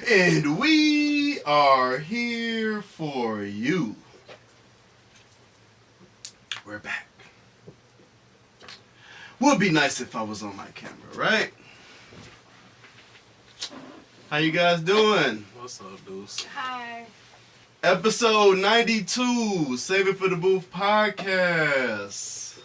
And we are here for you. We're back. Would be nice if I was on my camera, right? How you guys doing? What's up, Deuce? Hi. Episode 92, Save It for the Booth podcast.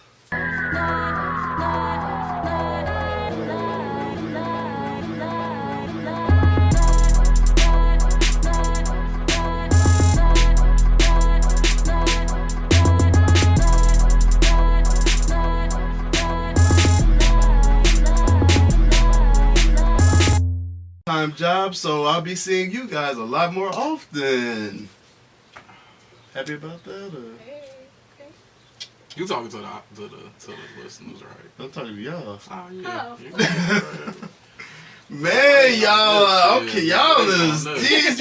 Time job, so I'll be seeing you guys a lot more often. Happy about that? Hey. You talking to the listeners, right? I'm talking to y'all. Oh yeah. Oh. Man, y'all, okay, y'all is, these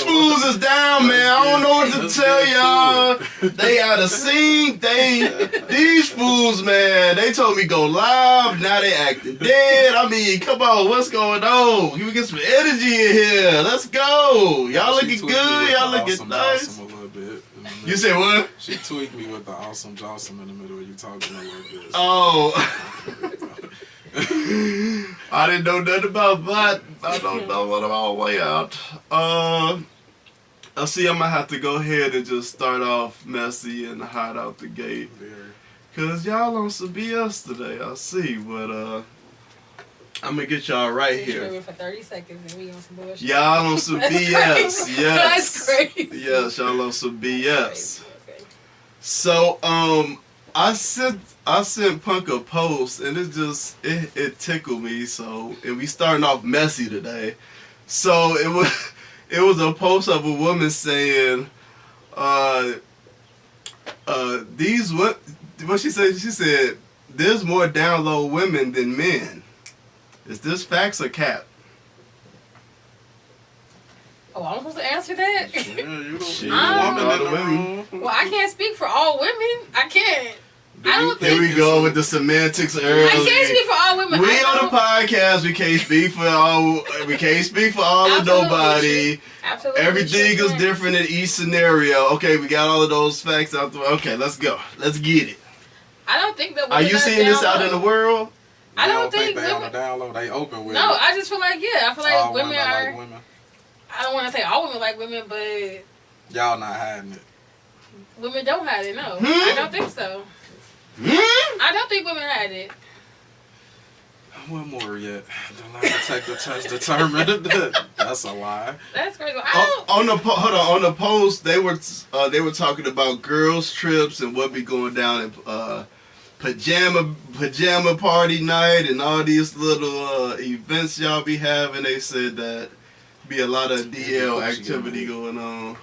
fools is down, man. I don't know what to tell y'all. They out of sync. These fools, man, they told me go live. Now they acting dead. I mean, come on, what's going on? Can we get some energy in here? Let's go. Y'all looking good. Y'all looking nice. A little bit You said what? She tweaked me with the awesome Johnson in the middle of you talking a little bit. Oh. I didn't know nothing about that. I don't know what I'm all the way out. I see I'm gonna have to go ahead and just start off messy and hot out the gate. Cause y'all on some BS today, I see, but I'm gonna get y'all right here. For 30 seconds and we on some bullshit. Y'all on some BS, Crazy. yes. That's crazy. Yes, y'all on some BS. Okay. So I sent Punk a post and it tickled me, so and we starting off messy today. So it was a post of a woman saying what she said there's more down low women than men. Is this facts or cap? Oh, I'm supposed to answer that? Yeah, you Shit, woman. Well, I can't speak for all women. I can't. I don't Here think. we go with the semantics early. I can't speak for all women. We on the podcast. We can't speak for all. We can't speak for all of Absolutely nobody. true. Absolutely. Everything true. is different in each scenario. Okay, we got all of those facts out the way. Okay, let's go. Let's get it. I don't think that. Are you seeing this out in the world? I don't think they on women. the download. They open with No, it. I just feel like I feel like All women are. like women. I don't want to say all women like women, but Y'all not hiding it. women don't have it. No, I don't think so. I don't think women had it. One more yet. The lie detector test determined that that's a lie. That's crazy. I don't. On the post, they were talking about girls trips and what be going down in pajama party night and all these little events y'all be having. They said that be a lot of DL activity going on.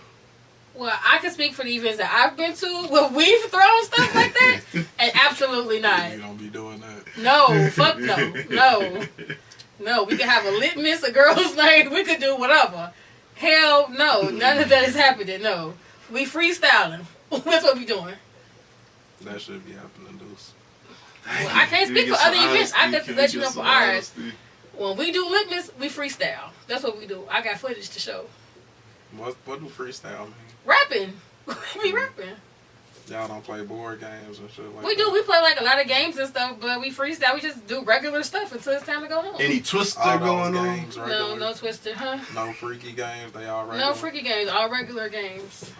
Well, I can speak for the events that I've been to where we've thrown stuff like that, and absolutely not. You don't be doing that. No, fuck no. We could have a litmus, a girls' night. We could do whatever. Hell no, none of that is happening. No, we freestyling. That's what we doing. That should be happening, Deuce. Well, I can't speak for other events. I can let you know for ours. When we do litmus, we freestyle. That's what we do. I got footage to show. What do freestyle mean? Rapping. We rapping. Y'all don't play board games and shit like that? We do. We play like a lot of games and stuff, but we freestyle. We just do regular stuff until it's time to go home. Any twister All going those on? games regular? No twister, huh? No freaky games. They all regular. No freaky games. All regular games.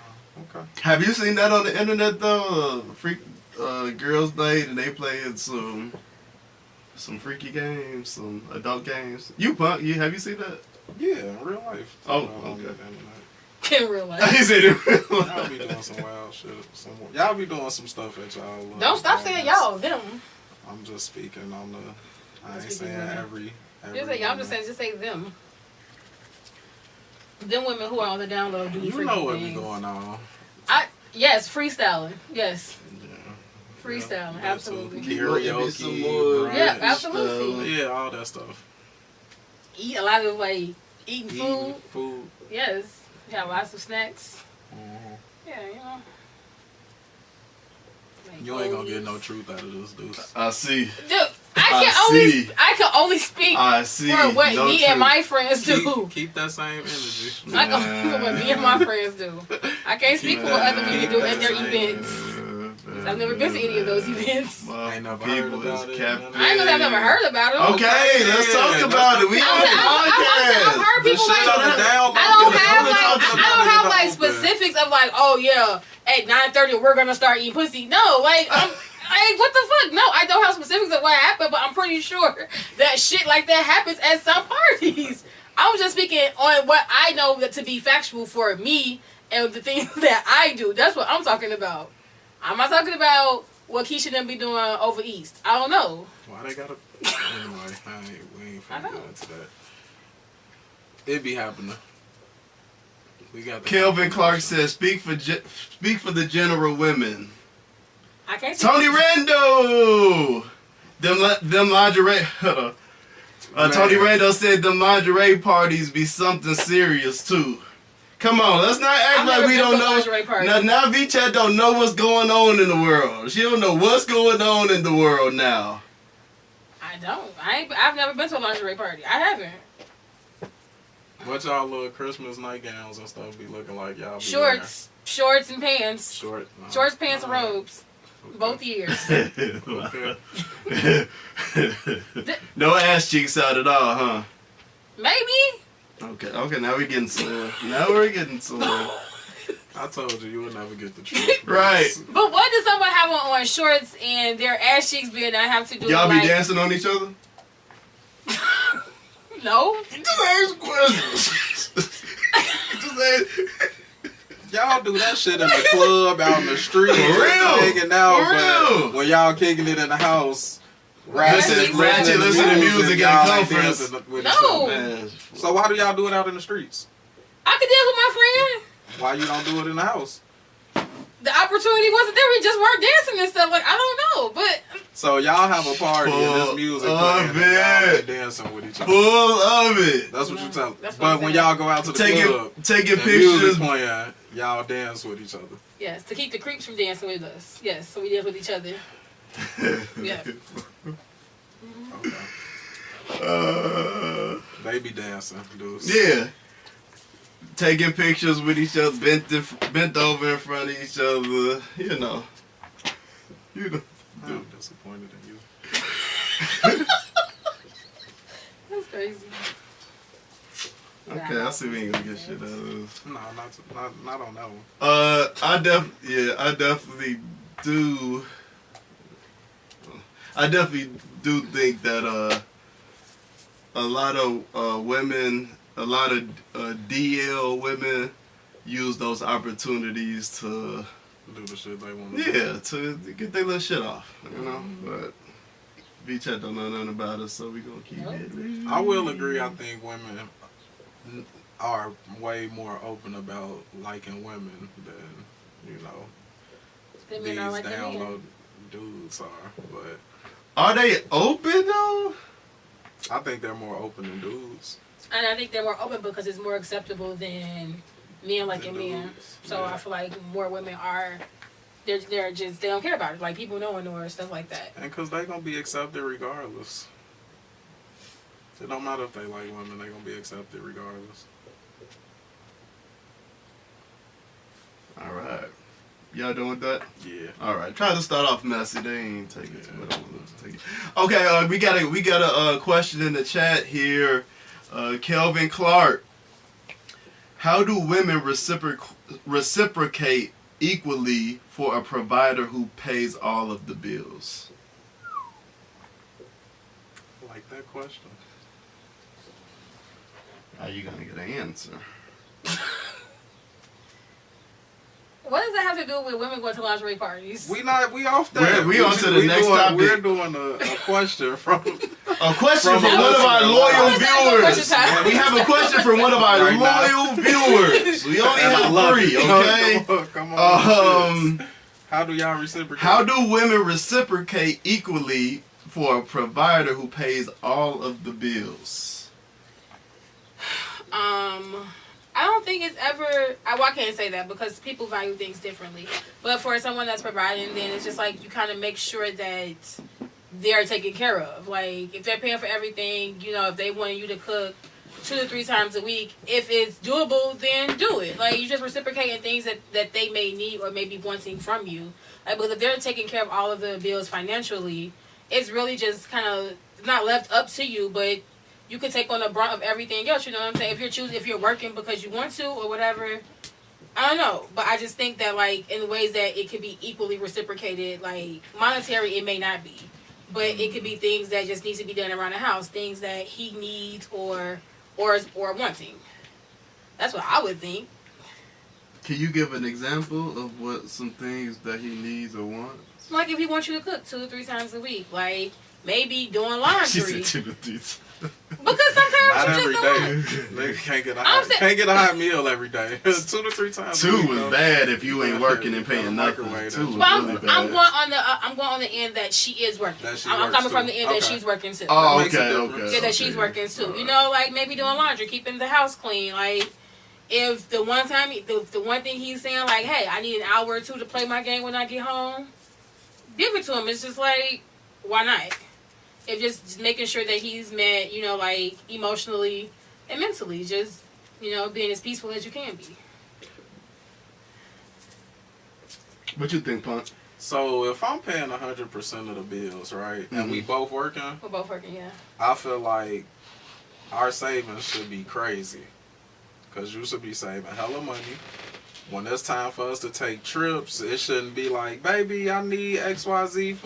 Okay. Have you seen that on the internet though? Girls' night and they playing some freaky games, some adult games. Have you seen that? Yeah, in real life. Oh, On the okay. In real life. I said it. Y'all be doing some wild shit. Y'all be doing some stuff at y'all. Don't stop saying y'all, them. I'm just speaking on the. I ain't saying every. Just say y'all. Just say them. Them women who are on the download do You know what be going on. Yes, freestyling. Yes. Yeah. Freestyling, Yeah, absolutely. Karaoke, more, brunch, Yeah, absolutely. Yeah, all that stuff. Eat a lot of like eating food. Food. Yes. Have lots of snacks. Mm-hmm. Yeah, you know. You ain't gonna get no truth out of this, Deuce. I see. Dude, I can only speak I see. for what No me truth. and my friends do. Keep that same energy. I can only speak for what me and my friends do. I can't speak for what other people do at their events. I've never been to any of those events. I ain't never People heard about is it. captain. I ain't gonna have never heard about it. Okay, let's talk about it. We on the I've podcast. heard people The shit like on the down low. I don't We're have talking about it in the open. specifics of like, oh yeah, at 9:30 we're gonna start eating pussy. No, like I'm like what the fuck? No, I don't have specifics of what happened, but I'm pretty sure that shit like that happens at some parties. I was just speaking on what I know that to be factual for me and the things that I do. That's what I'm talking about. I'm not talking about what Keisha them be doing over east. I don't know. Why they gotta? Anyway, we ain't finna go into that. It be happening. We got. Kelvin Clark says, "Speak for the general women." I can't. Tony Rando. Them lingerie. Tony Rando said them lingerie parties be something serious too. Come on, let's not act like we don't know. Now Vee Chat don't know what's going on in the world. She don't know what's going on in the world now. I don't. I've never been to a lingerie party. I haven't. What y'all little Christmas nightgowns and stuff be looking like? Y'all be Shorts and pants. Shorts, pants, and robes. Okay. Both years. Okay. No ass cheeks out at all, huh? Maybe. Okay, now we're getting sore. I told you would never get the truth. Right. But what does someone have on shorts and their ass cheeks being that have to do Y'all with be dancing on each other? No. Just ask questions. Just ask. Y'all do that shit in the club, out in the street, For real. kicking out. For real. But when y'all kicking it in the house, Listen to music in y'all the ain't conference. dancing with No. each other. Man. So why do y'all do it out in the streets? I could dance with my friend. Why you don't do it in the house? The opportunity wasn't there. We just weren't dancing and stuff. Like, I don't know. But So y'all have a party and this music playing and y'all ain't dancing with each other. Full of it. That's what you tell me. That's what But I'm when saying. y'all go out to the club, Taking and music pictures. playing, y'all dance with each other. yes, to keep the creeps from dancing with us. Yes, so we dance with each other. Yeah. Okay. They be dancing, Deuce. Yeah. Taking pictures with each other, bent over in front of each other. You know. I'm disappointed in you. That's crazy. Okay, I see we ain't gonna get shit out of this. No, not on that one. I definitely do. I definitely do think that a lot of women, a lot of DL women use those opportunities to Do the shit they want to to get their little shit off, you know. But Vee Chat don't know nothing about us, so we gonna keep it. I will agree. I think women are way more open about liking women than The these men are like the down men. low dudes are. But Are they open though? I think they're more open than dudes. And I think they're more open because it's more acceptable than men liking Than men. dudes, So yeah. I feel like more women are, they're just, they don't care about it. Like people knowing or stuff like that. And because they going to be accepted regardless. It don't matter if they like women, they going to be accepted regardless. All right, y'all doing with that? Yeah. All right, try to start off messy. They ain't take it to what I want to take it. Okay, we got a question in the chat here. Kelvin Clark, how do women reciprocate equally for a provider who pays all of the bills? Like that question. How you gonna get an answer? What does that have to do with women going to lingerie parties? We off that. We on to the next topic. We're doing a question from A question from From one of our listener. loyal It's not no viewers. question time. We have a question from one of our Right now. loyal viewers. We only And I have love 3, it. okay? Come on. Um, How do y'all reciprocate? how do women reciprocate equally for a provider who pays all of the bills? I don't think it's ever. I can't say that because people value things differently. But for someone that's providing, then it's just like you kind of make sure that they're taken care of. Like, if they're paying for everything, you know, if they want you to cook 2 to 3 times a week, if it's doable, then do it. Like, you just reciprocating things that they may need or may be wanting from you. Like, because if they're taking care of all of the bills financially, it's really just kind of not left up to you, but you could take on the brunt of everything else. You know what I'm saying? If you're working because you want to or whatever, I don't know. But I just think that, like, in ways that it could be equally reciprocated, like, monetary, it may not be. But it could be things that just needs to be done around the house, things that he needs or wanting. That's what I would think. Can you give an example of what some things that he needs or wants? Like, if he wants you to cook 2 to 3 times a week, like maybe doing laundry. She said 2 to 3. Because sometimes Not you every just day. They can't get a hot meal every day. 2 to 3 times. 2 is bad if you ain't working and paying nothing. 2 is really bad. I'm going on the end that she is working. I'm coming from the end that she's working too. Oh, okay. Yeah, that she's working too. You know, like maybe doing laundry, keeping the house clean. Like, if the one thing he's saying, like, hey, I need an hour or 2 to play my game when I get home, give it to him. It's just like, why not? If just making sure that he's met, you know, like, emotionally and mentally, just, you know, being as peaceful as you can be. What you think, Punk? So if I'm paying 100% of the bills, right, and we both working, We're both working, yeah. I feel like our savings should be crazy, because you should be saving hella money. When it's time for us to take trips, it shouldn't be like, baby, I need XYZ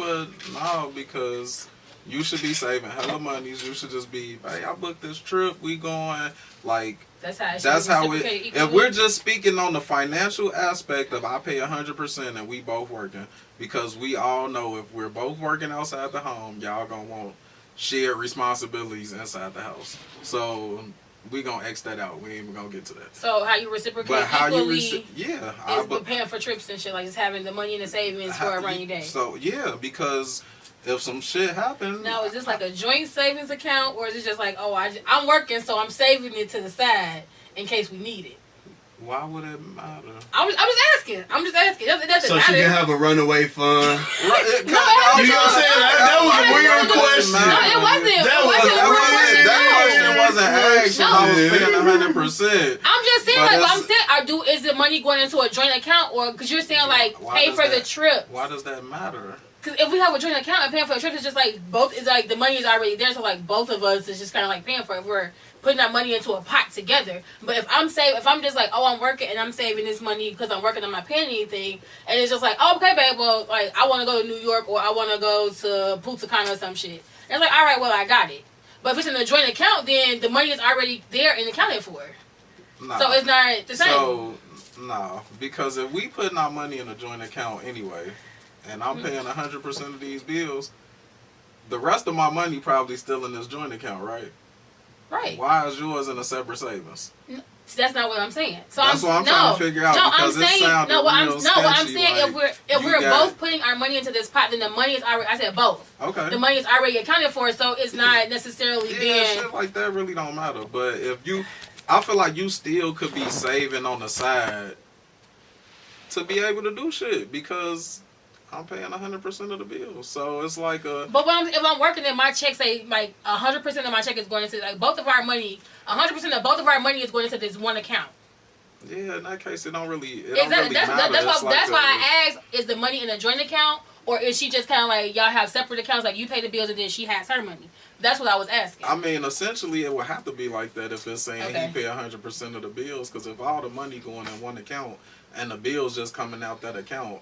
no, because you should be saving hella money. You should just be, hey, I booked this trip, we going, like, that's how it if we're just speaking on the financial aspect of I pay 100% and we both working, because we all know if we're both working outside the home, y'all gonna want shared responsibilities inside the house. So we gonna X that out. We ain't even gonna get to that. So how you reciprocate is paying for trips and shit, like just having the money in the savings for a rainy day. So yeah, because if some shit happens. Now, is this like a joint savings account, or is it just like, oh, I'm working, so I'm saving it to the side in case we need it? Why would it matter? I'm just asking. It doesn't matter. So she can have a runaway fund. No, you know what I'm saying? That was a weird question. No, it wasn't. That wasn't asked when I was paying 100%. I'm just saying, is the money going into a joint account, or because you're saying like pay for the trip? Why does that matter? Because if we have a joint account and paying for a trip, it's just like the money is already there, so like both of us is just kind of like paying for it. We're putting our money into a pot together. But if I'm just like, oh, I'm working and I'm saving this money because I'm working, I'm not paying anything, and it's just like, oh, okay, babe, well, like I want to go to New York or I want to go to Punta Cana or some shit. And it's like, all right, well, I got it. But if it's in a joint account, then the money is already there and accounted for. Nah. So it's not the same. So no, because if we putting our money in a joint account anyway, and I'm paying 100% of these bills, the rest of my money probably still in this joint account, right? Right. Why is yours in a separate savings? That's not what I'm saying. So that's what I'm trying to figure out. I'm saying what I'm saying. Like, if we're both putting our money into this pot, then the money is already. I said both. Okay. The money is already accounted for, so it's not necessarily being. Shit like that really don't matter. But I feel like you still could be saving on the side to be able to do shit, because I'm paying 100% of the bills, so it's like a. But if I'm working and my check say like 100% of my check is going into like both of our money, 100% of both of our money is going into this one account. Yeah, in that case, it don't really. Exactly. That's why I asked: is the money in a joint account, or is she just kind of like y'all have separate accounts, like you pay the bills and then she has her money? That's what I was asking. I mean, essentially, it would have to be like that if it's saying he pay 100% of the bills, because if all the money going in one account and the bills just coming out that account,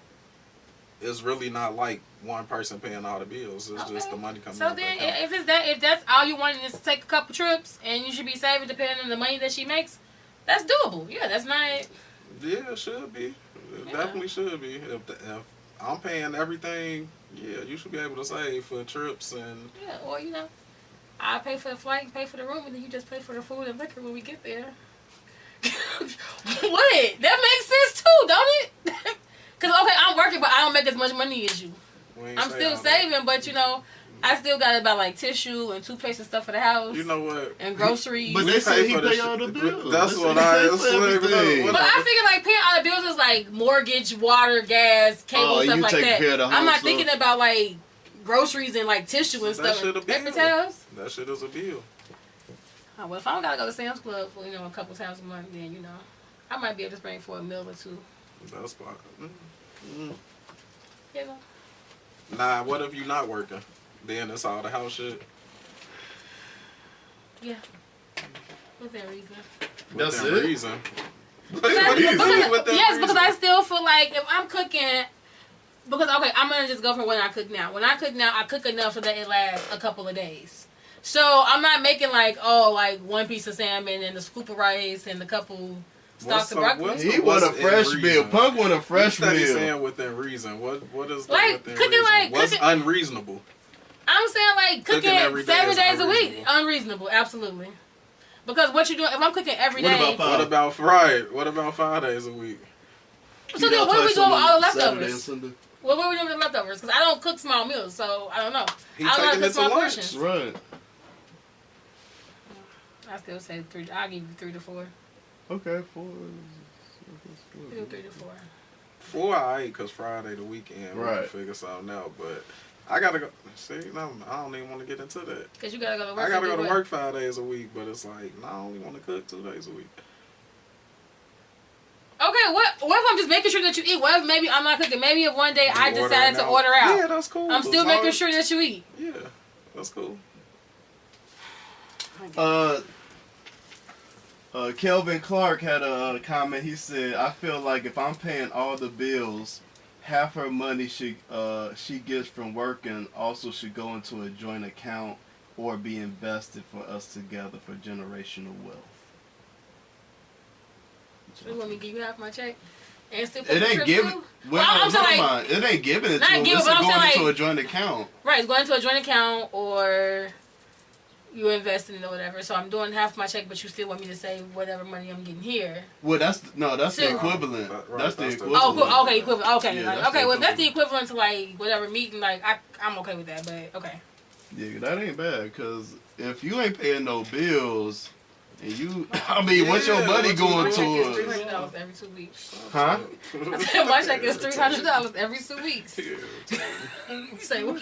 it's really not like one person paying all the bills. It's just the money coming out. So then, if that's all you wanted is to take a couple trips and you should be saving depending on the money that she makes, that's doable. Yeah, that's not. Yeah, it should be. It definitely should be. If I'm paying everything, yeah, you should be able to save for trips and. Yeah, or I pay for the flight and pay for the room, and then you just pay for the food and liquor when we get there. What? That makes sense too, don't it? Because, okay, I'm working, but I don't make as much money as you. I'm still saving, but, I still got to buy, like, tissue and toothpaste and stuff for the house. You know what? And groceries. But they say he pay all the bills. That's what I say. But I figure, like, paying all the bills is, like, mortgage, water, gas, cable, stuff like that. I'm not thinking about, like, groceries and like tissue and That stuff. shit a Paper bill. towels. That shit is a bill. Oh, well, if I don't gotta go to Sam's Club, for, a couple times a month, then I might be able to spring for a meal or two. That's fine. You know. Nah, what if you not working? Then it's all the house shit. Yeah. Within reason. That's Within it? reason. Because I still feel like if I'm cooking, because okay, I'm gonna just go from when I cook now. When I cook now, I cook enough so that it lasts a couple of days. So I'm not making like one piece of salmon and a scoop of rice and a couple stalks of broccoli. He want a fresh meal. Punk want a fresh meal. Saying within reason. What is like within cooking reason? like What's cooking, unreasonable? I'm saying like cooking every day 7 is days a week, unreasonable. unreasonable, absolutely. Because what you doing? If I'm cooking every day, What about Friday? What about 5 days a week? So then what are we doing with all the leftovers? Sunday. Well, what are we doing with the leftovers? Because I don't cook small meals, so I don't know. He I don't know how taking to it cook to small lunch. portions. Right. I still say 3. I'll give you 3 to 4. Okay, 4. Do 3 to 4. 4 I ate because Friday the weekend. We Right. can figure something out, but I gotta go. See, no, I don't even want to get into that. Because you gotta go to work. I gotta go to work 5 days a week, but it's like, no, I only want to cook 2 days a week. Okay, what if I'm just making sure that you eat? What if maybe I'm not cooking? Maybe if one day I decided to order out. Yeah, that's cool. I'm still making sure that you eat. Yeah, that's cool. Kelvin Clark had a comment. He said, "I feel like if I'm paying all the bills, half her money she gets from working also should go into a joint account or be invested for us together for generational wealth." You want me to give you half my check? And still It ain't giving. It ain't giving it to him. It's going into a joint account. Right, it's going into a joint account or you invest in it or whatever. So I'm doing half my check, but you still want me to save whatever money I'm getting here. Well, that's the equivalent. That's the equivalent. Oh, okay, equivalent. Okay, Yeah, like, okay. Well, if that's the equivalent to like whatever meeting, like I'm okay with that. But okay. Yeah, that ain't bad because if you ain't paying no bills. And you, I mean, what's your money going towards? $300 every 2 weeks. Huh? I said my check is $300 every 2 weeks. You say what?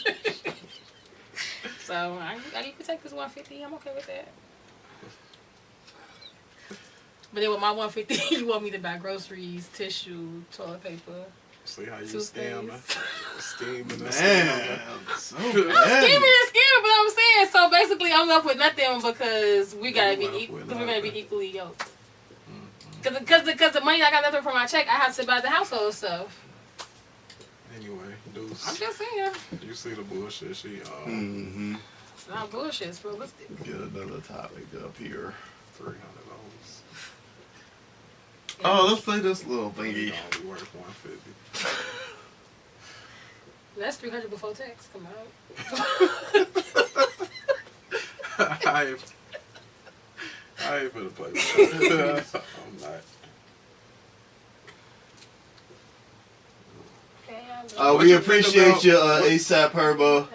So I you can take this $150. I'm okay with that. But then with my $150, you want me to buy groceries, tissue, toilet paper. See how you scheming and Man, so Scheming and scamming, but I'm saying so. Basically, I'm left with nothing because we gotta be we're gonna be equally yoked. Because the money I got left from my check, I have to buy the household stuff. Anyway, Deuce. I'm just saying. You see the bullshit she It's not bullshit. It's realistic. Get another topic up here. $300. Oh, let's play this little thingy. Only worth $150. That's $300 before tax. Come on. I ain't finna play with that. I'm not. We appreciate you, ASAP Herbo.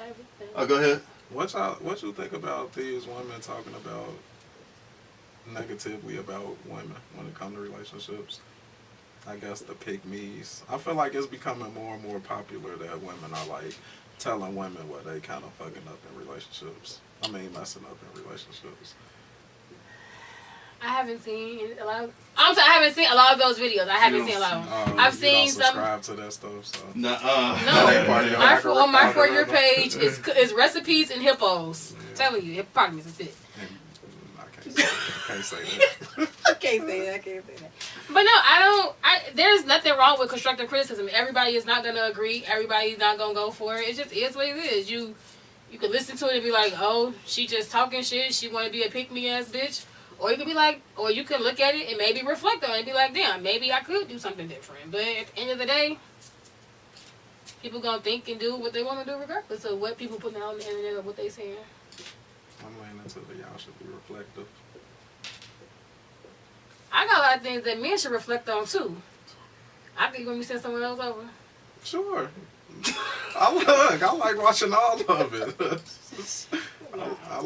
Go ahead. What you think about these women talking about negatively about women when it comes to relationships? I guess the pick-me's. I feel like it's becoming more and more popular that women are like telling women what they kind of fucking up in relationships. I mean, messing up in relationships. I haven't seen a lot of. I haven't seen a lot of those videos. I haven't seen a lot of them. I've seen some. Subscribe to that stuff, so. No. On my For You page is recipes and hippos. Yeah. Telling you, hippopotamus is it. I can't say that. I can't say that. But no, there's nothing wrong with constructive criticism. Everybody is not gonna agree. Everybody's not gonna go for it. It just is what it is. You can listen to it and be like, oh, she just talking shit. She want to be a pick-me ass bitch. Or you can be like, or you can look at it and maybe reflect on it and be like, damn, maybe I could do something different. But at the end of the day, people gonna think and do what they want to do regardless of what people putting out on the internet or what they saying. I'm leaning to the y'all should be reflective. I got a lot of things that men should reflect on too. I think when we send someone else over. Sure. I like watching all of it.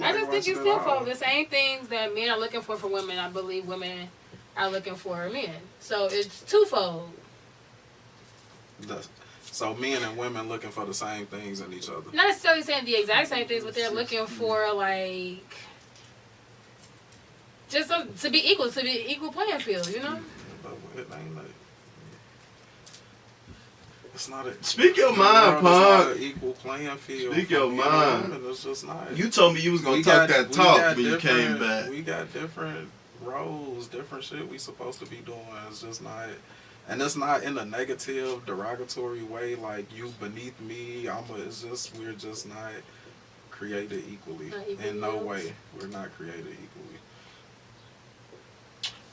I just think it's twofold. The same things that men are looking for women, I believe women are looking for men. So it's twofold. So men and women looking for the same things in each other. Not necessarily saying the exact same things, but they're looking for like just to be equal playing field, you know. But it ain't like, it's not a. Speak your mind, Punk. It's not an equal playing field. Speak your mind. It's just not. You told me you was gonna talk that talk when you came back. We got different roles, different shit we supposed to be doing. It's just not, and it's not in a negative, derogatory way. Like you beneath me. It's just we're just not created equally. In no way, we're not created equally.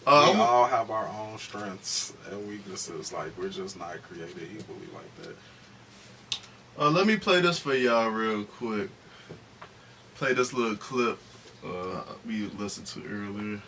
We all have our own strengths and weaknesses. Like, we're just not created equally like that. Let me play this for y'all real quick. Play this little clip we listened to earlier.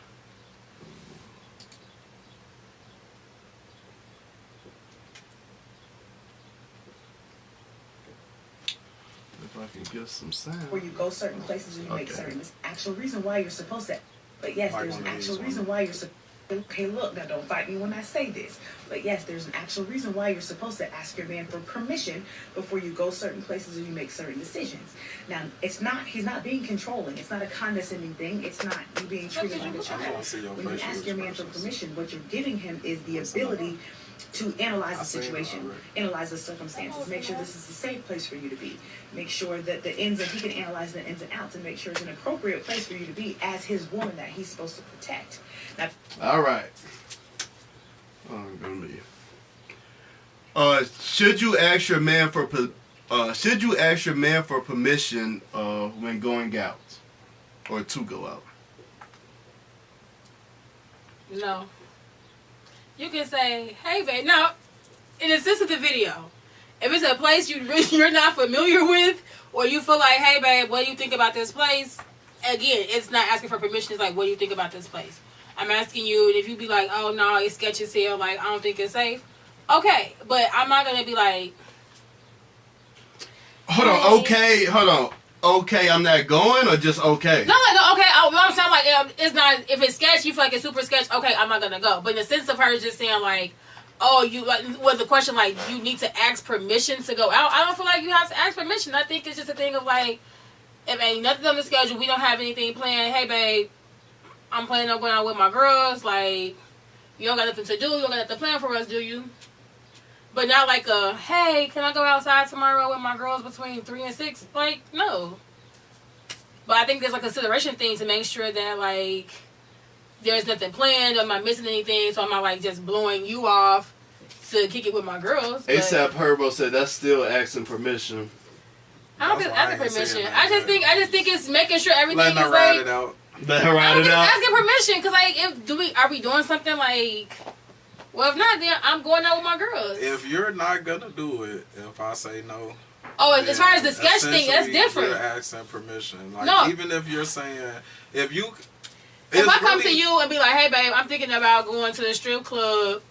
If I can get some sound. Where you go certain places and you make certain. There's actual reason why you're supposed to. But yes, there's an actual reason why you're supposed. Okay, look, now don't fight me when I say this. But yes, there's an actual reason why you're supposed to ask your man for permission before you go certain places and you make certain decisions. Now, he's not being controlling. It's not a condescending thing. It's not you being treated like a child. When you ask your man for permission, what you're giving him is the ability to analyze the situation, analyze the circumstances, make sure this is a safe place for you to be. Make sure that he can analyze the ins and outs and make sure it's an appropriate place for you to be as his woman that he's supposed to protect. Now, all right. I'm gonna leave. Should you ask your man for permission when going out or to go out? No. You can say, "Hey, babe." Now, in the sense of the video, if it's a place you're not familiar with, or you feel like, "Hey, babe, what do you think about this place?" Again, it's not asking for permission. It's like, "What do you think about this place?" I'm asking you, and if you be like, "Oh no, it's sketchy as hell," like, "I don't think it's safe." Okay, but I'm not gonna be like, hold on. Okay, I'm not going, or just okay? No, okay. I'm saying like, it's not. If it's sketchy, you feel like it's super sketch. Okay, I'm not gonna go. But in the sense of her just saying like, "Oh, you like," was the question like, you need to ask permission to go out? I don't feel like you have to ask permission. I think it's just a thing of like, if ain't nothing on the schedule, we don't have anything planned. Hey, babe, I'm planning on going out with my girls. Like, you don't got nothing to do. You don't got nothing planned for us, do you? But not like hey, can I go outside tomorrow with my girls between 3 and 6? Like, no. But I think there's a consideration thing to make sure that, like, there's nothing planned, or I'm not missing anything, so I'm not, like, just blowing you off to kick it with my girls. ASAP Herbo said that's still asking permission. I don't think it's asking permission. I just think it's making sure everything Letting her is, ride like... it out. Let her ride it out? Asking permission, because, like, are we doing something, like... Well, if not, then I'm going out with my girls. If you're not gonna do it, if I say no. Oh, as far as the sketch thing, that's different. You're asking permission. Like, no. Even if you're saying, if I come to you and be like, "Hey, babe, I'm thinking about going to the strip club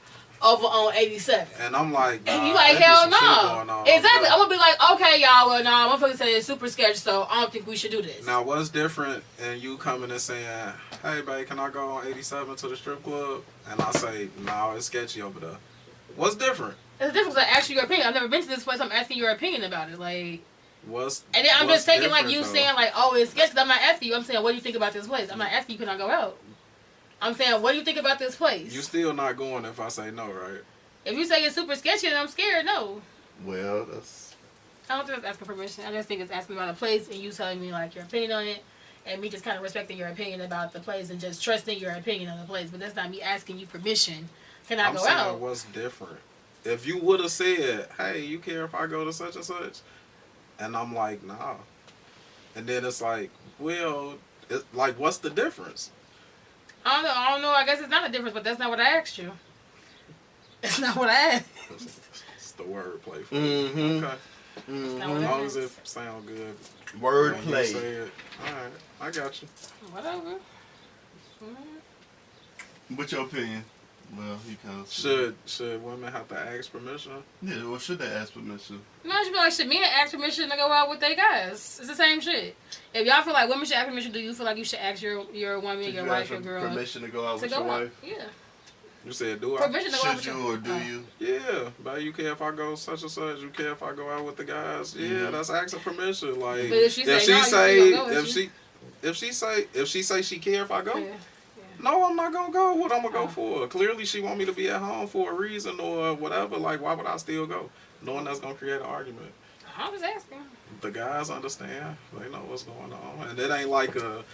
over on 87. And I'm like, nah, and you like, hell no. Exactly. Bro. I'm gonna be like, okay, y'all, well, no, I'm gonna say it's super sketch, so I don't think we should do this. Now, what's different in you coming and saying, "Hey, babe, can I go on 87 to the strip club?" And I say, "No, it's sketchy over there." What's different? It's the difference. I ask you your opinion. I've never been to this place. I'm asking your opinion about it. Like, and then I'm just taking like you saying like, "Oh, it's sketchy." I'm not asking you. I'm saying, "What do you think about this place?" I'm not asking you, "Can I go out?" I'm saying, "What do you think about this place?" You still not going if I say no, right? If you say it's super sketchy and I'm scared, no. Well, that's... I don't think it's asking permission. I just think it's asking about a place and you telling me like your opinion on it, and me just kind of respecting your opinion about the place and just trusting your opinion on the place. But that's not me asking you permission. Can I go out? What's different? If you would have said, "Hey, you care if I go to such and such?" And I'm like, "Nah," and then it's like, well, like, what's the difference? I don't know. I guess it's not a difference, but that's not what I asked you. That's not what I asked. It's the wordplay for you. Okay. Mm-hmm. As long as it sounds good. Wordplay. Alright, I got you. Whatever. What's your opinion? Well, you kind of... Should women have to ask permission? Yeah, well, should they ask permission? No, you be like, should men ask permission to go out with their guys? It's the same shit. If y'all feel like women should ask permission, do you feel like you should ask your woman, your wife, your girl... permission to go out with your wife? Yeah. You said, do I? Permission to go out Should with you or do you? Yeah, but you care if I go such and such. You care if I go out with the guys. Yeah, that's asking permission. Like, but if she say if she say she care if I go, yeah. no, I'm not gonna go. What I'm gonna go for? Clearly, she want me to be at home for a reason or whatever. Like, why would I still go? Knowing that's gonna create an argument. I was asking. The guys understand. They know what's going on, and it ain't like a.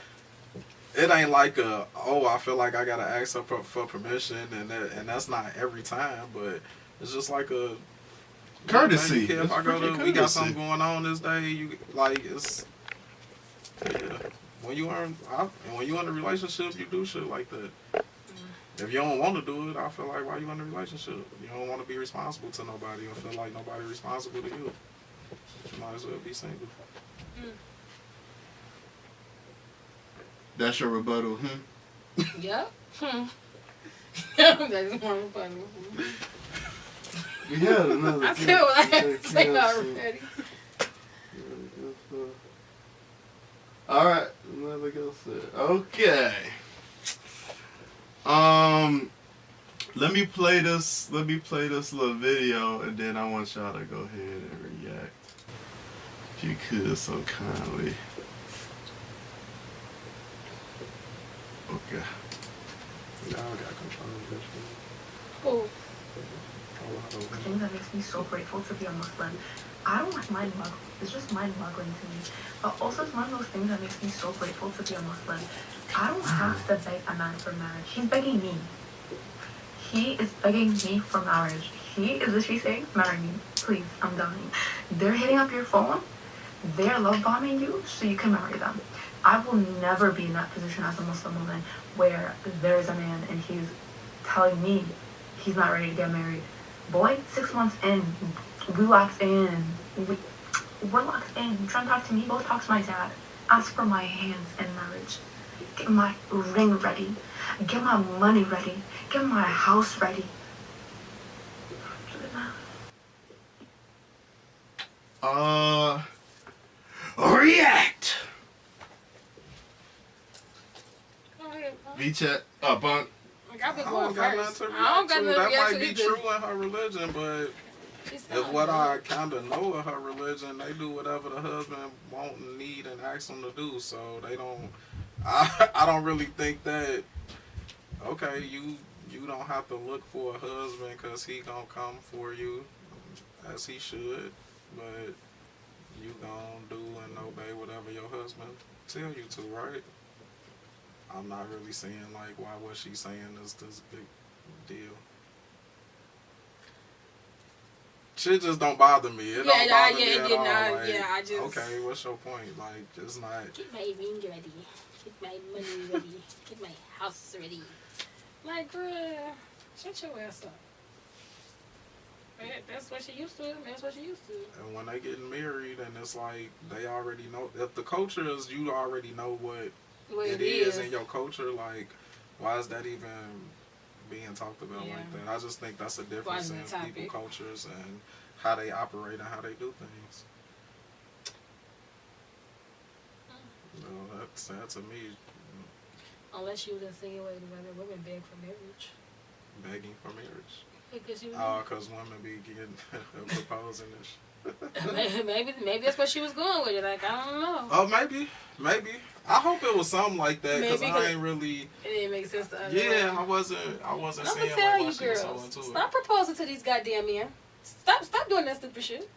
Oh, I feel like I gotta ask her for permission, and that's not every time, but it's just like a courtesy. You care if I go to, we got something going on this day. You like it's when you in a relationship, you do shit like that. If you don't want to do it, I feel like why you in a relationship? You don't want to be responsible to nobody or feel like nobody responsible to you. You might as well be single. That's your rebuttal, Yep. That's more rebuttal. We had another. I feel what I had to say already. All right, another go set. Okay. Let me play this little video, and then I want y'all to go ahead and react, if you could, so kindly. Okay. Y'all got control of this one. Cool. Thing that makes me so grateful to be a Muslim. I don't mind muggling. It's just mind-boggling to me. But also, it's one of those things that makes me so grateful to be a Muslim. I don't have to beg a man for marriage. He's begging me. He is begging me for marriage. He is literally saying, marry me. Please, I'm dying. They're hitting up your phone. They're love bombing you so you can marry them. I will never be in that position as a Muslim woman where there is a man and he's telling me he's not ready to get married. Boy, 6 months in, we locked in. We're locked in. You trying to talk to me? Go talk to my dad. Ask for my hands in marriage. Get my ring ready. Get my money ready. Get my house ready. React! Vee Chat. Bunk. I I don't don't got nothing to react to. That might be true in her religion, but if what I kind of know of her religion, they do whatever the husband want and need and ask them to do. So they don't. I don't really think that. Okay, you don't have to look for a husband because he gonna come for you as he should, but you gonna do and obey whatever your husband tell you to, right? I'm not really seeing like why what she's saying is this big deal. Shit just don't bother me. It don't bother me at all. Like, I just. okay, what's your point? Like, it's not. Get my ring ready. Get my money ready. Get my house ready. Like, bruh, shut your ass up. That's what she used to. That's what she used to. And when they getting married, and it's like they already know. If the culture is, you already know what it is in your culture. Like, why is that even being talked about like that? I just think that's a difference in people cultures and how they operate and how they do things. No, that's sad to me. Unless you was insinuating whether women beg for marriage. Begging for marriage. Because you. Because women be getting proposing and shit. Maybe that's what she was going with it. Like, I don't know. Oh, maybe. I hope it was something like that because I ain't really. It didn't make sense to us. Yeah, I wasn't seeing like why she was so into it. Stop proposing to these goddamn men. Stop doing that stupid shit.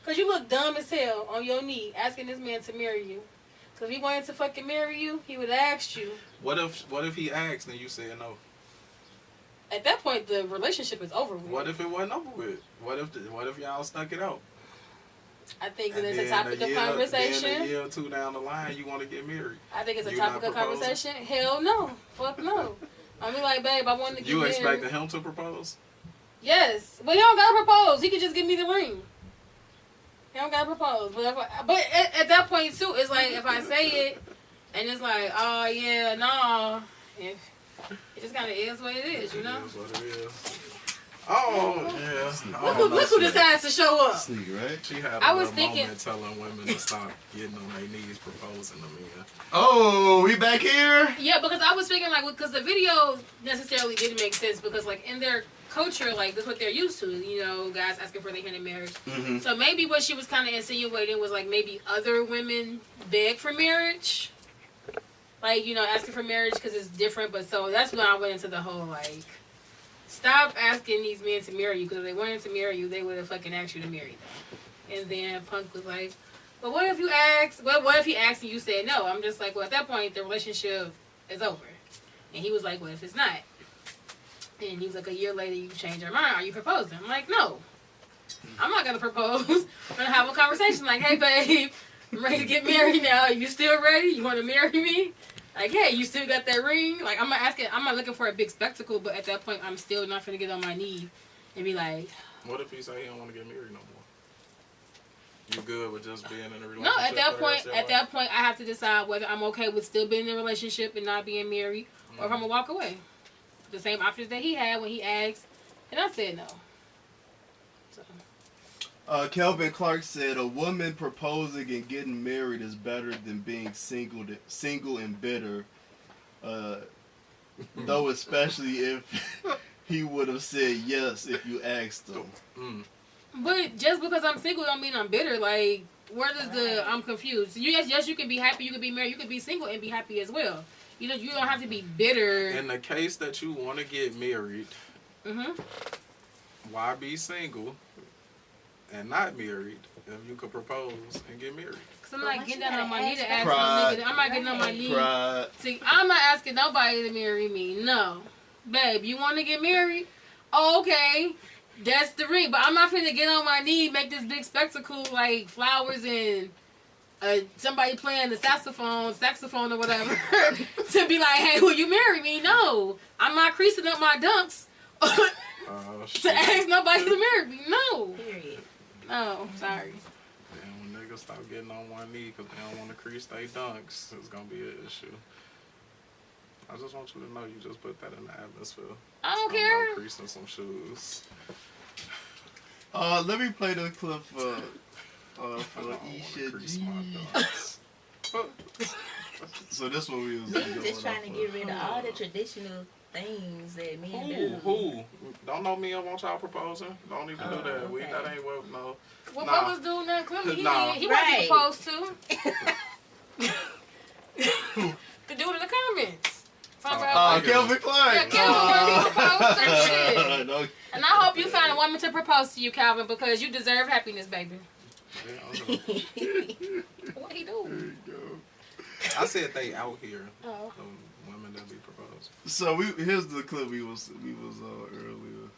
Cause you look dumb as hell on your knee asking this man to marry you. Cause if he wanted to fucking marry you, he would have asked you. What if he asked and you said no? At that point, the relationship is over with. What if it wasn't over with? What if y'all stuck it out? I think that it's a topic of conversation. Then a year or two down the line, you want to get married. I think it's a topic of conversation. Hell no. Fuck no. I mean, like, babe, I wanted to get married. You expecting him to propose? Yes. But he don't got to propose. He could just give me the ring. He don't got to propose. But at that point, too, it's like, if I say it, and it's like, oh, yeah, no. It just kind of is what it is, you know? It is what it is. Oh, yeah. Look who decides to show up. Sneak, right? She had I a was little thinking- moment telling women to stop getting on their knees proposing to men. Oh, we back here? Yeah, because I was thinking, like, because the video necessarily didn't make sense because, like, in their culture, like, that's what they're used to, you know, guys asking for their hand in marriage. Mm-hmm. So maybe what she was kind of insinuating was, like, maybe other women beg for marriage. Like, you know, asking for marriage because it's different. But so that's when I went into the whole, like, stop asking these men to marry you, because if they wanted to marry you, they would have fucking asked you to marry them. And then Punk was like, but what if you asked, what if he asked and you said no? I'm just like, well, at that point, the relationship is over. And he was like, what if it's not? And he was like, a year later, you change your mind. Are you proposing? I'm like, no. I'm not going to propose. I'm going to have a conversation like, hey, babe, I'm ready to get married now. You still ready? You want to marry me? Like, hey, you still got that ring? Like, I'm not looking for a big spectacle, but at that point, I'm still not going to get on my knee and be like... What if he say he don't want to get married no more? You good with just being in a relationship? No, at that point, I have to decide whether I'm okay with still being in a relationship and not being married, or if I'm going to walk away. The same options that he had when he asked, and I said no. So. Kelvin Clark said a woman proposing and getting married is better than being single and bitter. Though especially if he would have said yes if you asked him. But just because I'm single don't mean I'm bitter. Like, where does I'm confused. Yes, you can be happy, you can be married, you can be single and be happy as well. You know, you don't have to be bitter. In the case that you want to get married, why be single and not married if you could propose and get married? Because I'm not getting down on my knee to ask no nigga. I'm not getting on my knee. See, I'm not asking nobody to marry me. No. Babe, you want to get married? Oh, okay. That's the ring. But I'm not finna get on my knee, make this big spectacle like flowers and somebody playing the saxophone or whatever to be like, hey, will you marry me? No. I'm not creasing up my dunks to ask nobody to marry me. No. Period. No, sorry. And when niggas stop getting on one knee because they don't want to crease their dunks, it's going to be an issue. I just want you to know you just put that in the atmosphere. I don't care. About creasing some shoes. Let me play the clip for Esha G. So this one we was Niggas just trying to get rid of all the traditional things that men do. Who? Don't know me. I want y'all proposing. Don't even do that. Okay. That ain't what. No. What was doing that clip? He Nah. wanted to propose to. The dude in the comments. Kelvin Clark. Yeah, Kelvin wanted to propose to shit. No. And I hope you find a woman to propose to you, Calvin, because you deserve happiness, baby. Yeah, What he do? I said they out here. Oh. Women that be proposed. So here's the clip we was earlier.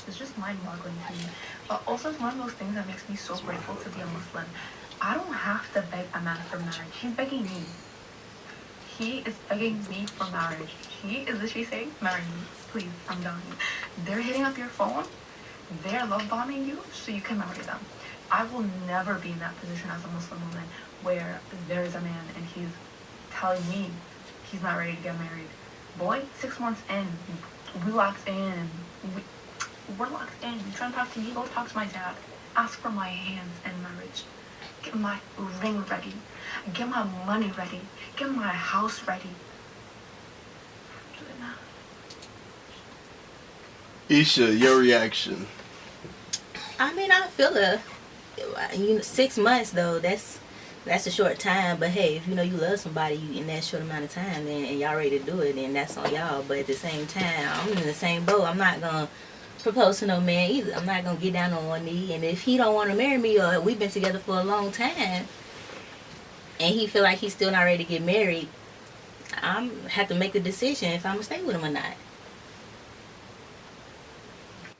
It's just mind-boggling to me. But also, it's one of those things that makes me so grateful to be a Muslim. I don't have to beg a man for marriage. He's begging me. He is begging me for marriage. He is literally saying, marry me. Please, I'm dying. They're hitting up your phone. They're love bombing you so you can marry them. I will never be in that position as a Muslim woman where there is a man and he's telling me he's not ready to get married. Boy, 6 months in, we locked in. We're locked in. You trying to talk to me? Go talk to my dad. Ask for my hands in marriage. Get my ring ready. Get my money ready. Get my house ready. Do it now. Esha, your reaction? I mean, I feel 6 months though. That's a short time. But hey, if you know you love somebody in that short amount of time, then and y'all ready to do it, then that's on y'all. But at the same time, I'm in the same boat. I'm not gonna propose to no man either. I'm not gonna get down on one knee. And if he don't want to marry me, or we've been together for a long time, and he feel like he's still not ready to get married, I'm have to make a decision if I'm gonna stay with him or not.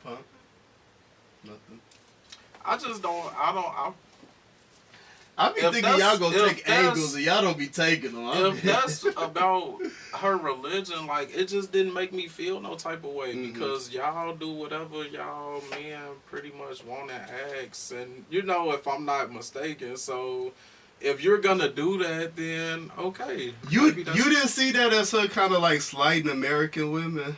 Huh? Nothing. I be thinking y'all gonna take angles and y'all don't be taking them. If that's about her religion, like, it just didn't make me feel no type of way because y'all do whatever y'all men pretty much want to ask, and you know, if I'm not mistaken, so if you're gonna do that, then okay. You didn't see that as her kind of like slighting American women?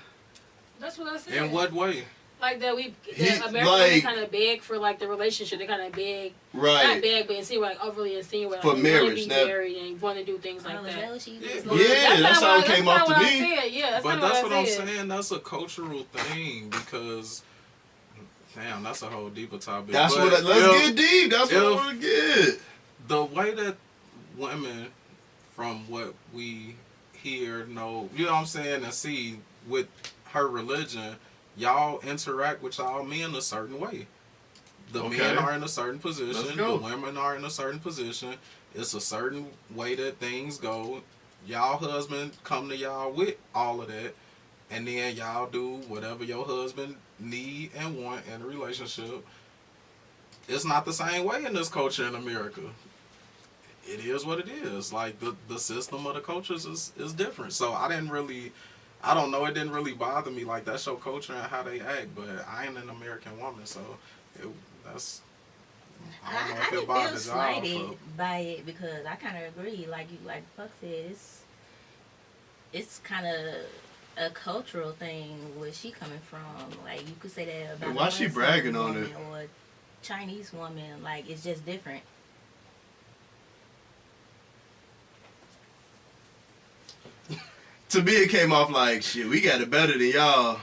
That's what I said. In what way? Like that American like, kind of beg for like the relationship. They kind of beg, right? Not beg, but insinuate, like overly insinuate, like for marriage, want to be married and want to do things like that. That's how it came off to me. Yeah, but that's what I'm saying. That's a cultural thing because, damn, that's a whole deeper topic. That's what. Let's get deep. That's what I want to get. The way that women, from what we hear, know, you know what I'm saying, and see with her religion. Y'all interact with y'all men a certain way. The men are in a certain position. The women are in a certain position. It's a certain way that things go. Y'all husband come to y'all with all of that. And then y'all do whatever your husband need and want in a relationship. It's not the same way in this culture in America. It is what it is. Like, the system of the cultures is different. So I don't know. It didn't really bother me. Like, that's your culture and how they act. But I ain't an American woman, so that's. I don't know if it bothers y'all. I feel slighted by it because I kind of agree. Like Puck said, it's kind of a cultural thing where she coming from. Like, you could say that about. Why she bragging on it? Or Chinese woman. Like, it's just different. To me, it came off like, shit, we got it better than y'all.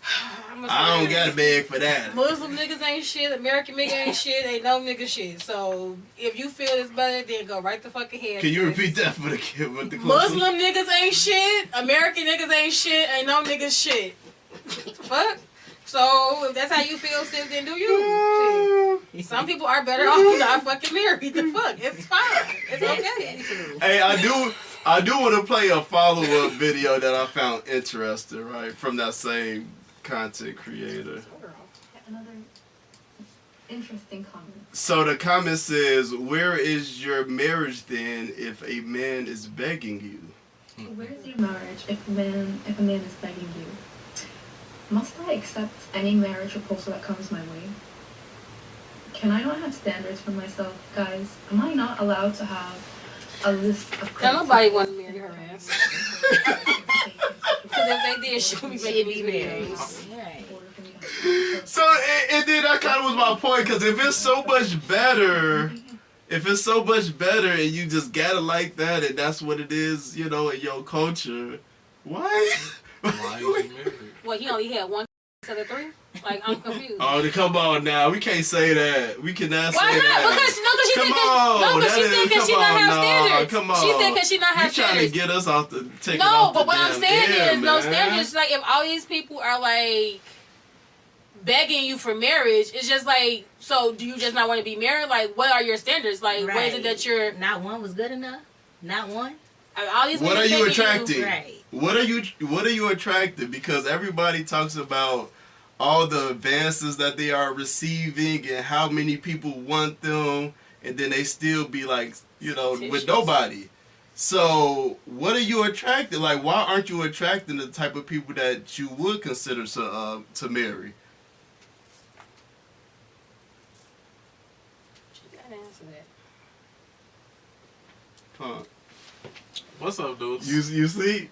I don't got to beg for that. Muslim niggas ain't shit. American nigga ain't shit. Ain't no nigga shit. So, if you feel it's better, then go right the fuck ahead. Can you repeat that for the kid with the Muslim niggas ain't shit. American niggas ain't shit. Ain't no niggas shit. Fuck. So, if that's how you feel, sis, then do you. Shit. Some people are better off not fucking married. The fuck. It's fine. It's okay. Hey, I do want to play a follow-up video that I found interesting, right, from that same content creator. Another interesting comment. So the comment says, where is your marriage then if a man is begging you? Where is your marriage if a man is begging you? Must I accept any marriage proposal that comes my way? Can I not have standards for myself, guys? Am I not allowed to have a list of nobody want to marry her ass. Because if they did, she would be making these videos. So, and then that kind of was my point, because if it's so much better, and you just got it like that, and that's what it is, you know, in your culture, why? Why is he married? Well, he only had one instead of three? Like, I'm confused. Oh, come on now. We can't say that. We cannot say that. Why not? Because she said because she not have standards. Come on. She said because she not have standards. You trying to get us off the take No, but what I'm saying is no standards. Like, if all these people are, like, begging you for marriage, it's just like, so do you just not want to be married? Like, what are your standards? Like, what is it that you're... Not one was good enough? Not one? All these what are you attracting? Right. What are you attracting? Because everybody talks about all the advances that they are receiving and how many people want them, and then they still be like, you know, with nobody. So what are you attracting? Like, why aren't you attracting the type of people that you would consider to marry? You gotta answer that. Huh? What's up, dude? You see?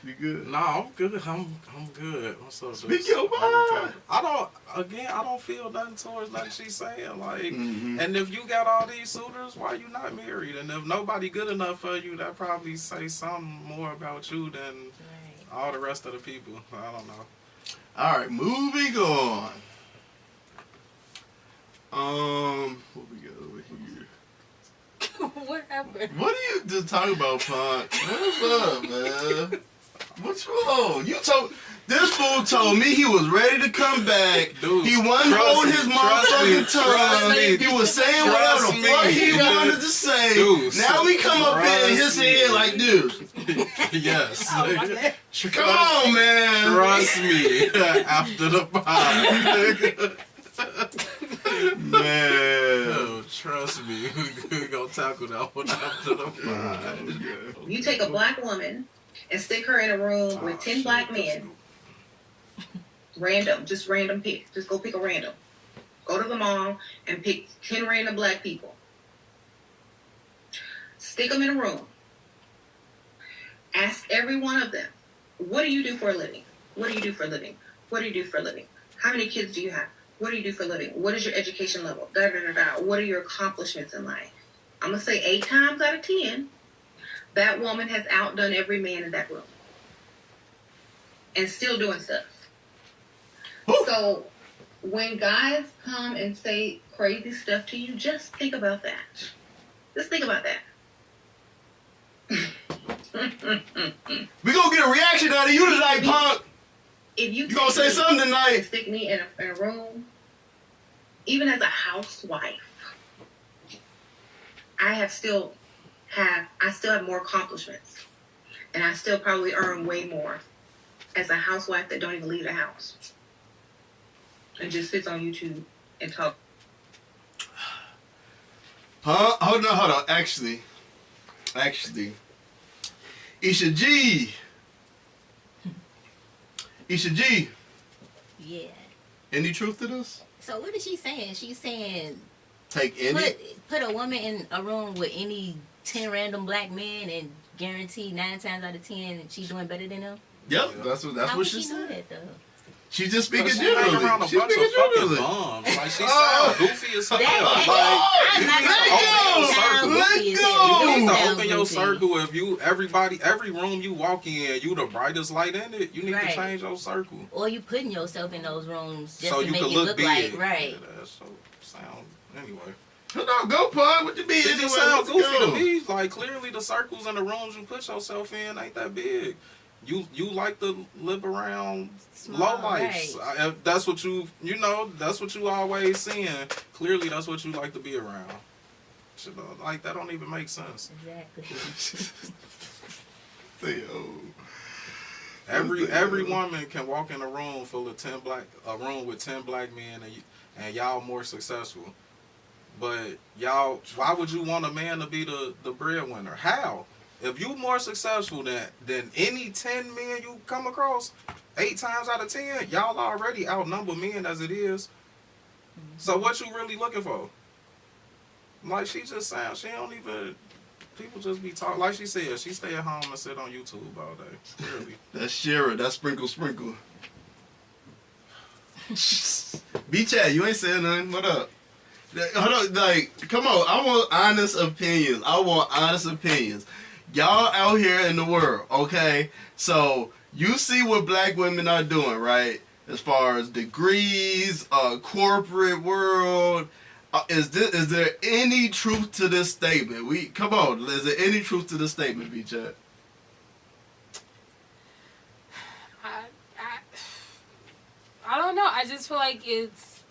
You good? No, I'm good. I'm good. What's up, Speak your mind. I don't feel nothing towards nothing she's saying. Like, and if you got all these suitors, why you not married? And if nobody good enough for you, that probably say something more about you than all the rest of the people. I don't know. All right, moving on. What we got over here? What happened? What are you just talking about, Punk? What's up, man? What's wrong? This fool told me he was ready to come back. Dude, he wasn't holding his motherfucking tongue. He was saying whatever the fuck he wanted to say. Dude, now we come up here in his head like Deuce. Yes. Come on, man. Trust me. After the pod. Man. No, trust me. We're going to tackle that one after the pod. You take a black woman and stick her in a room with 10 black men. Just random pick. Just go pick a random. Go to the mall and pick 10 random black people. Stick them in a room. Ask every one of them, what do you do for a living? What do you do for a living? What do you do for a living? How many kids do you have? What do you do for a living? What is your education level? Da da da da. What are your accomplishments in life? I'm gonna say 8 times out of 10, that woman has outdone every man in that room, and still doing stuff. So when guys come and say crazy stuff to you, just think about that. Just think about that. We gonna get a reaction out of you tonight, punk. If you gonna say something tonight? Stick me in a room, even as a housewife, I still have more accomplishments, and I still probably earn way more as a housewife that don't even leave the house and just sits on YouTube and talk. Huh? Hold on. Actually, Esha G. Yeah. Any truth to this? So what is she saying? She's saying take any. Put a woman in a room with any 10 random black men and guarantee 9 times out of 10 she's doing better than them. Yep, that's what she said. said. She's just speaking She generally. hang around a bunch of fucking bums. Like, she sound goofy as hell. You need to open your circle. If every room you walk in, you the brightest light in it. You need to change your circle. Or you putting yourself in those rooms just so to you make can it look big. like right. Yeah, that's so sound anyway. No, go pun. What you mean? It just sound goofy to me. Like, clearly the circles and the rooms you put yourself in ain't that big. You like to live around low lives. Right. If that's what that's what you always seeing. Clearly, that's what you like to be around. Like, that don't even make sense. Exactly. Every woman can walk in a room full of a room with 10 black men, and y'all more successful. But y'all, why would you want a man to be the breadwinner? How? If you more successful than any 10 men you come across, 8 times out of 10, y'all already outnumber men as it is. So what you really looking for? Like, she just sounds, she don't even, people just be talking. Like she said, she stay at home and sit on YouTube all day. Clearly. That's Shira. That's sprinkle. Vee Chat, you ain't saying nothing. What up? Hold on, like, come on. I want honest opinions. Y'all out here in the world, okay? So you see what black women are doing, right? As far as degrees, corporate world. Is there any truth to this statement? Come on. Is there any truth to this statement, Vee Chat? I don't know. I just feel like it's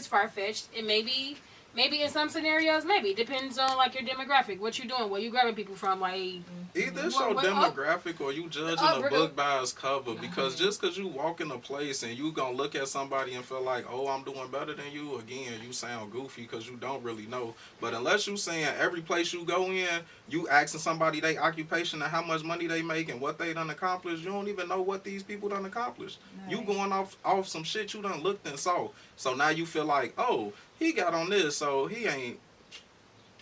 far-fetched. It maybe in some scenarios, maybe. Depends on, like, your demographic. What you doing? Where you grabbing people from? Like, either it's your demographic or you judging a book by its cover. Because just because you walk in a place and you gonna look at somebody and feel like, oh, I'm doing better than you, again, you sound goofy because you don't really know. But unless you saying every place you go in, you asking somebody their occupation and how much money they make and what they done accomplished, you don't even know what these people done accomplished. Right. You going off some shit you done looked and saw. So now you feel like, oh, he got on this, so he ain't.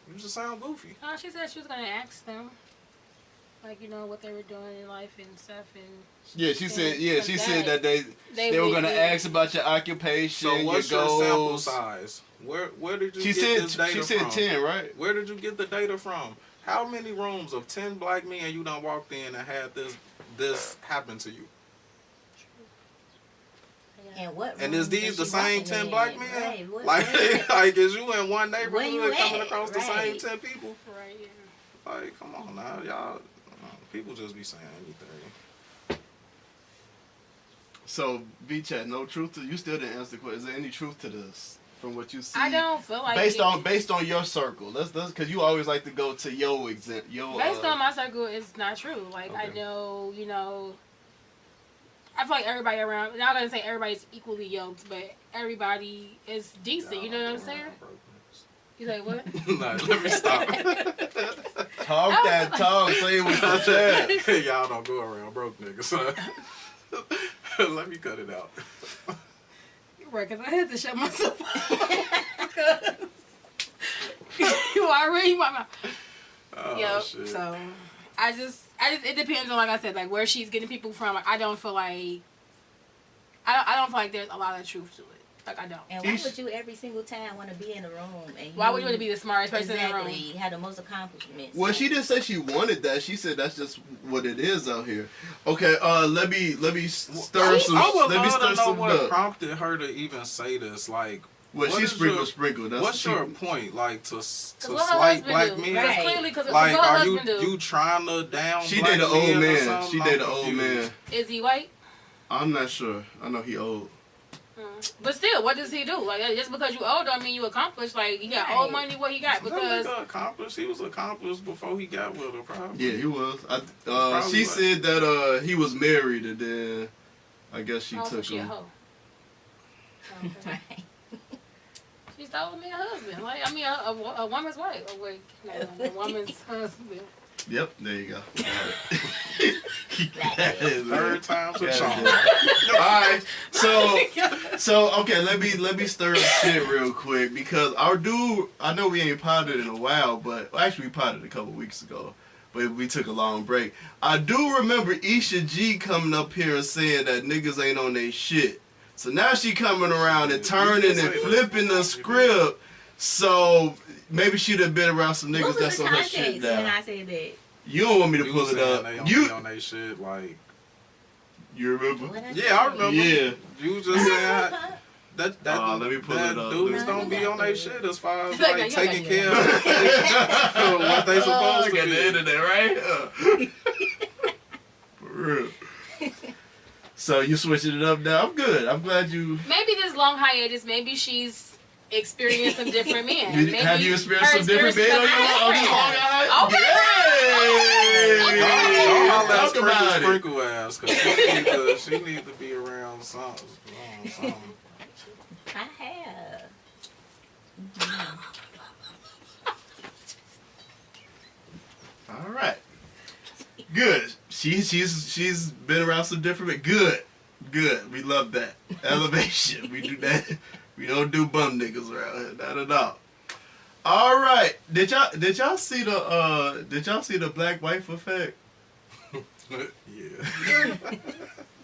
You just sound goofy. Oh, she said she was gonna ask them, like, what they were doing in life and stuff, and yeah, she said that they were gonna ask about your occupation. So what's your sample size? Where did you get this data from? She said 10, right? Where did you get the data from? How many rooms of 10 black men you done walked in and had this happen to you? And is these the same 10 black men? Right, like is you in one neighborhood coming across the same 10 people? Right, yeah. Like, come on now, y'all. People just be saying anything. So, Vee Chat, no truth to you. Still didn't answer the question. Is there any truth to this from what you see? I don't feel like based on your circle. Let's because you always like to go to your example. Based on my circle, it's not true. Like, okay. I know, I feel like everybody around, not gonna say everybody's equally yoked, but everybody is decent. You know what I'm saying? You say what? Nah, let me stop. Talk. Say it with the chat. Y'all don't go around broke niggas. Let me cut it out. You're right, because I had to shut myself up. You already my mouth. Oh, shit. So I it depends on, like I said, like where she's getting people from. Like, I don't feel like there's a lot of truth to it. Like, I don't. And why would you every single time want to be in a room? And why would you want to be the smartest person exactly, in the room? have the most accomplishments. Well, she didn't say she wanted that. She said that's just what it is out here. Okay, let me stir some. I would Let me love stir to know some what up. prompted her to even say this. Like, Well, what she is sprinkle. That's what's your she, point? Like to What her slight husband black do? men? Because clearly, because Like, what her are husband do? you trying to down? She black dated an men old or man. something? She I'm dated an old confused. man. Is he white? I'm not sure. I know he old. But still, what does he do? Like, just because you old don't mean you accomplished. Like, he got Right. old money, what he got? That Because nigga accomplished. He was accomplished before he got with her, probably. Yeah, he was. Probably She was. said that he was married, and then I guess she also took she a him. hoe. Okay. Right. She stole me a husband. Like, I mean, a woman's wife. Oh, wait. No, a woman's husband. Yep, there you go. Got it. Third time's a charm. Alright, so okay, let me stir up shit real quick because our dude, I know we ain't potted in a while, but actually we potted a couple weeks ago, but we took a long break. I do remember Esha G coming up here and saying that niggas ain't on they shit. So now she coming around and turning and flipping the script. So maybe she'd have been around some niggas What was that's the on her context shit when now. I said that? You don't want me to You pull was it saying up. they don't You be on they shit, like. you remember? What I Yeah, I said? remember. Yeah. You was just saying that let me pull it up. dudes No, don't be on their shit as far as You got like it, taking you care got of what they supposed to got be. the internet right. For real. So you switching it up now? I'm good. I'm glad you. Maybe this long hiatus, maybe she's experienced some different men. Maybe Have you experienced her some different men on experience this is long different. hiatus? Yay! Y'all let Talk about it. sprinkle ass, cause she need to be around something. I have. All right. Good. She's been around some different. Good. We love that elevation. We do that. We don't do bum niggas around here. Not at all. All right. Did y'all see the black wife effect? Yeah.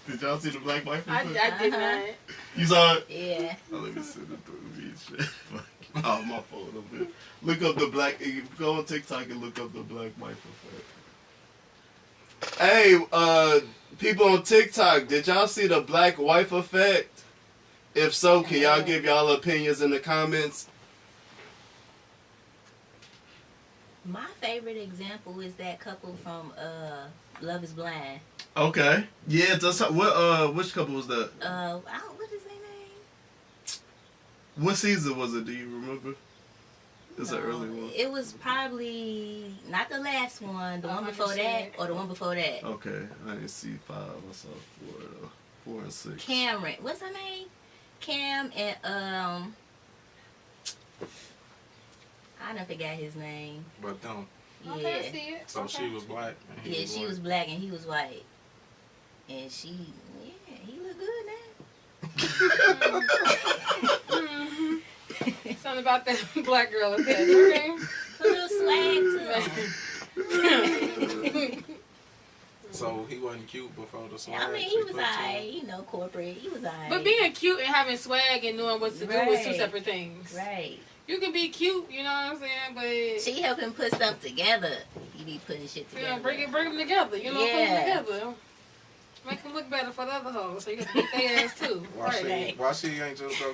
Did y'all see the black wife I effect? did not. You saw it? Yeah. Oh, let me send it through Vee Chat. Oh, my phone up here. Look up the black. You go on TikTok and look up the black wife effect. Hey, people on TikTok, did y'all see the black wife effect? If so, can y'all give y'all opinions in the comments? My favorite example is that couple from Love Is Blind. Okay. Yeah. Which couple was that? What is their name? What season was it? Do you remember? It's an early one. It was probably not the last one, the one before that, or the one before that. Okay. I didn't see 5. I saw 4 though. 4 and 6. Cameron. What's her name? Cam and I don't forget his name. But don't. Yeah. Okay, I see it. So Okay. she was black. And he Yeah, was she white. was black and he was white. And he look good now. Something about that black girl effect. Okay. A little swag to him. So he wasn't cute before the swag. I mean, he was alright, corporate. He was alright. But being cute and having swag and knowing what to do is two Right. separate things. Right. You can be cute, you know what I'm saying, but She helped him put stuff together. He be putting shit you together. know, bring them together. You know, Yeah. put them together. Make them look better for the other hoes, so you can beat their ass too. Right. Why she ain't just go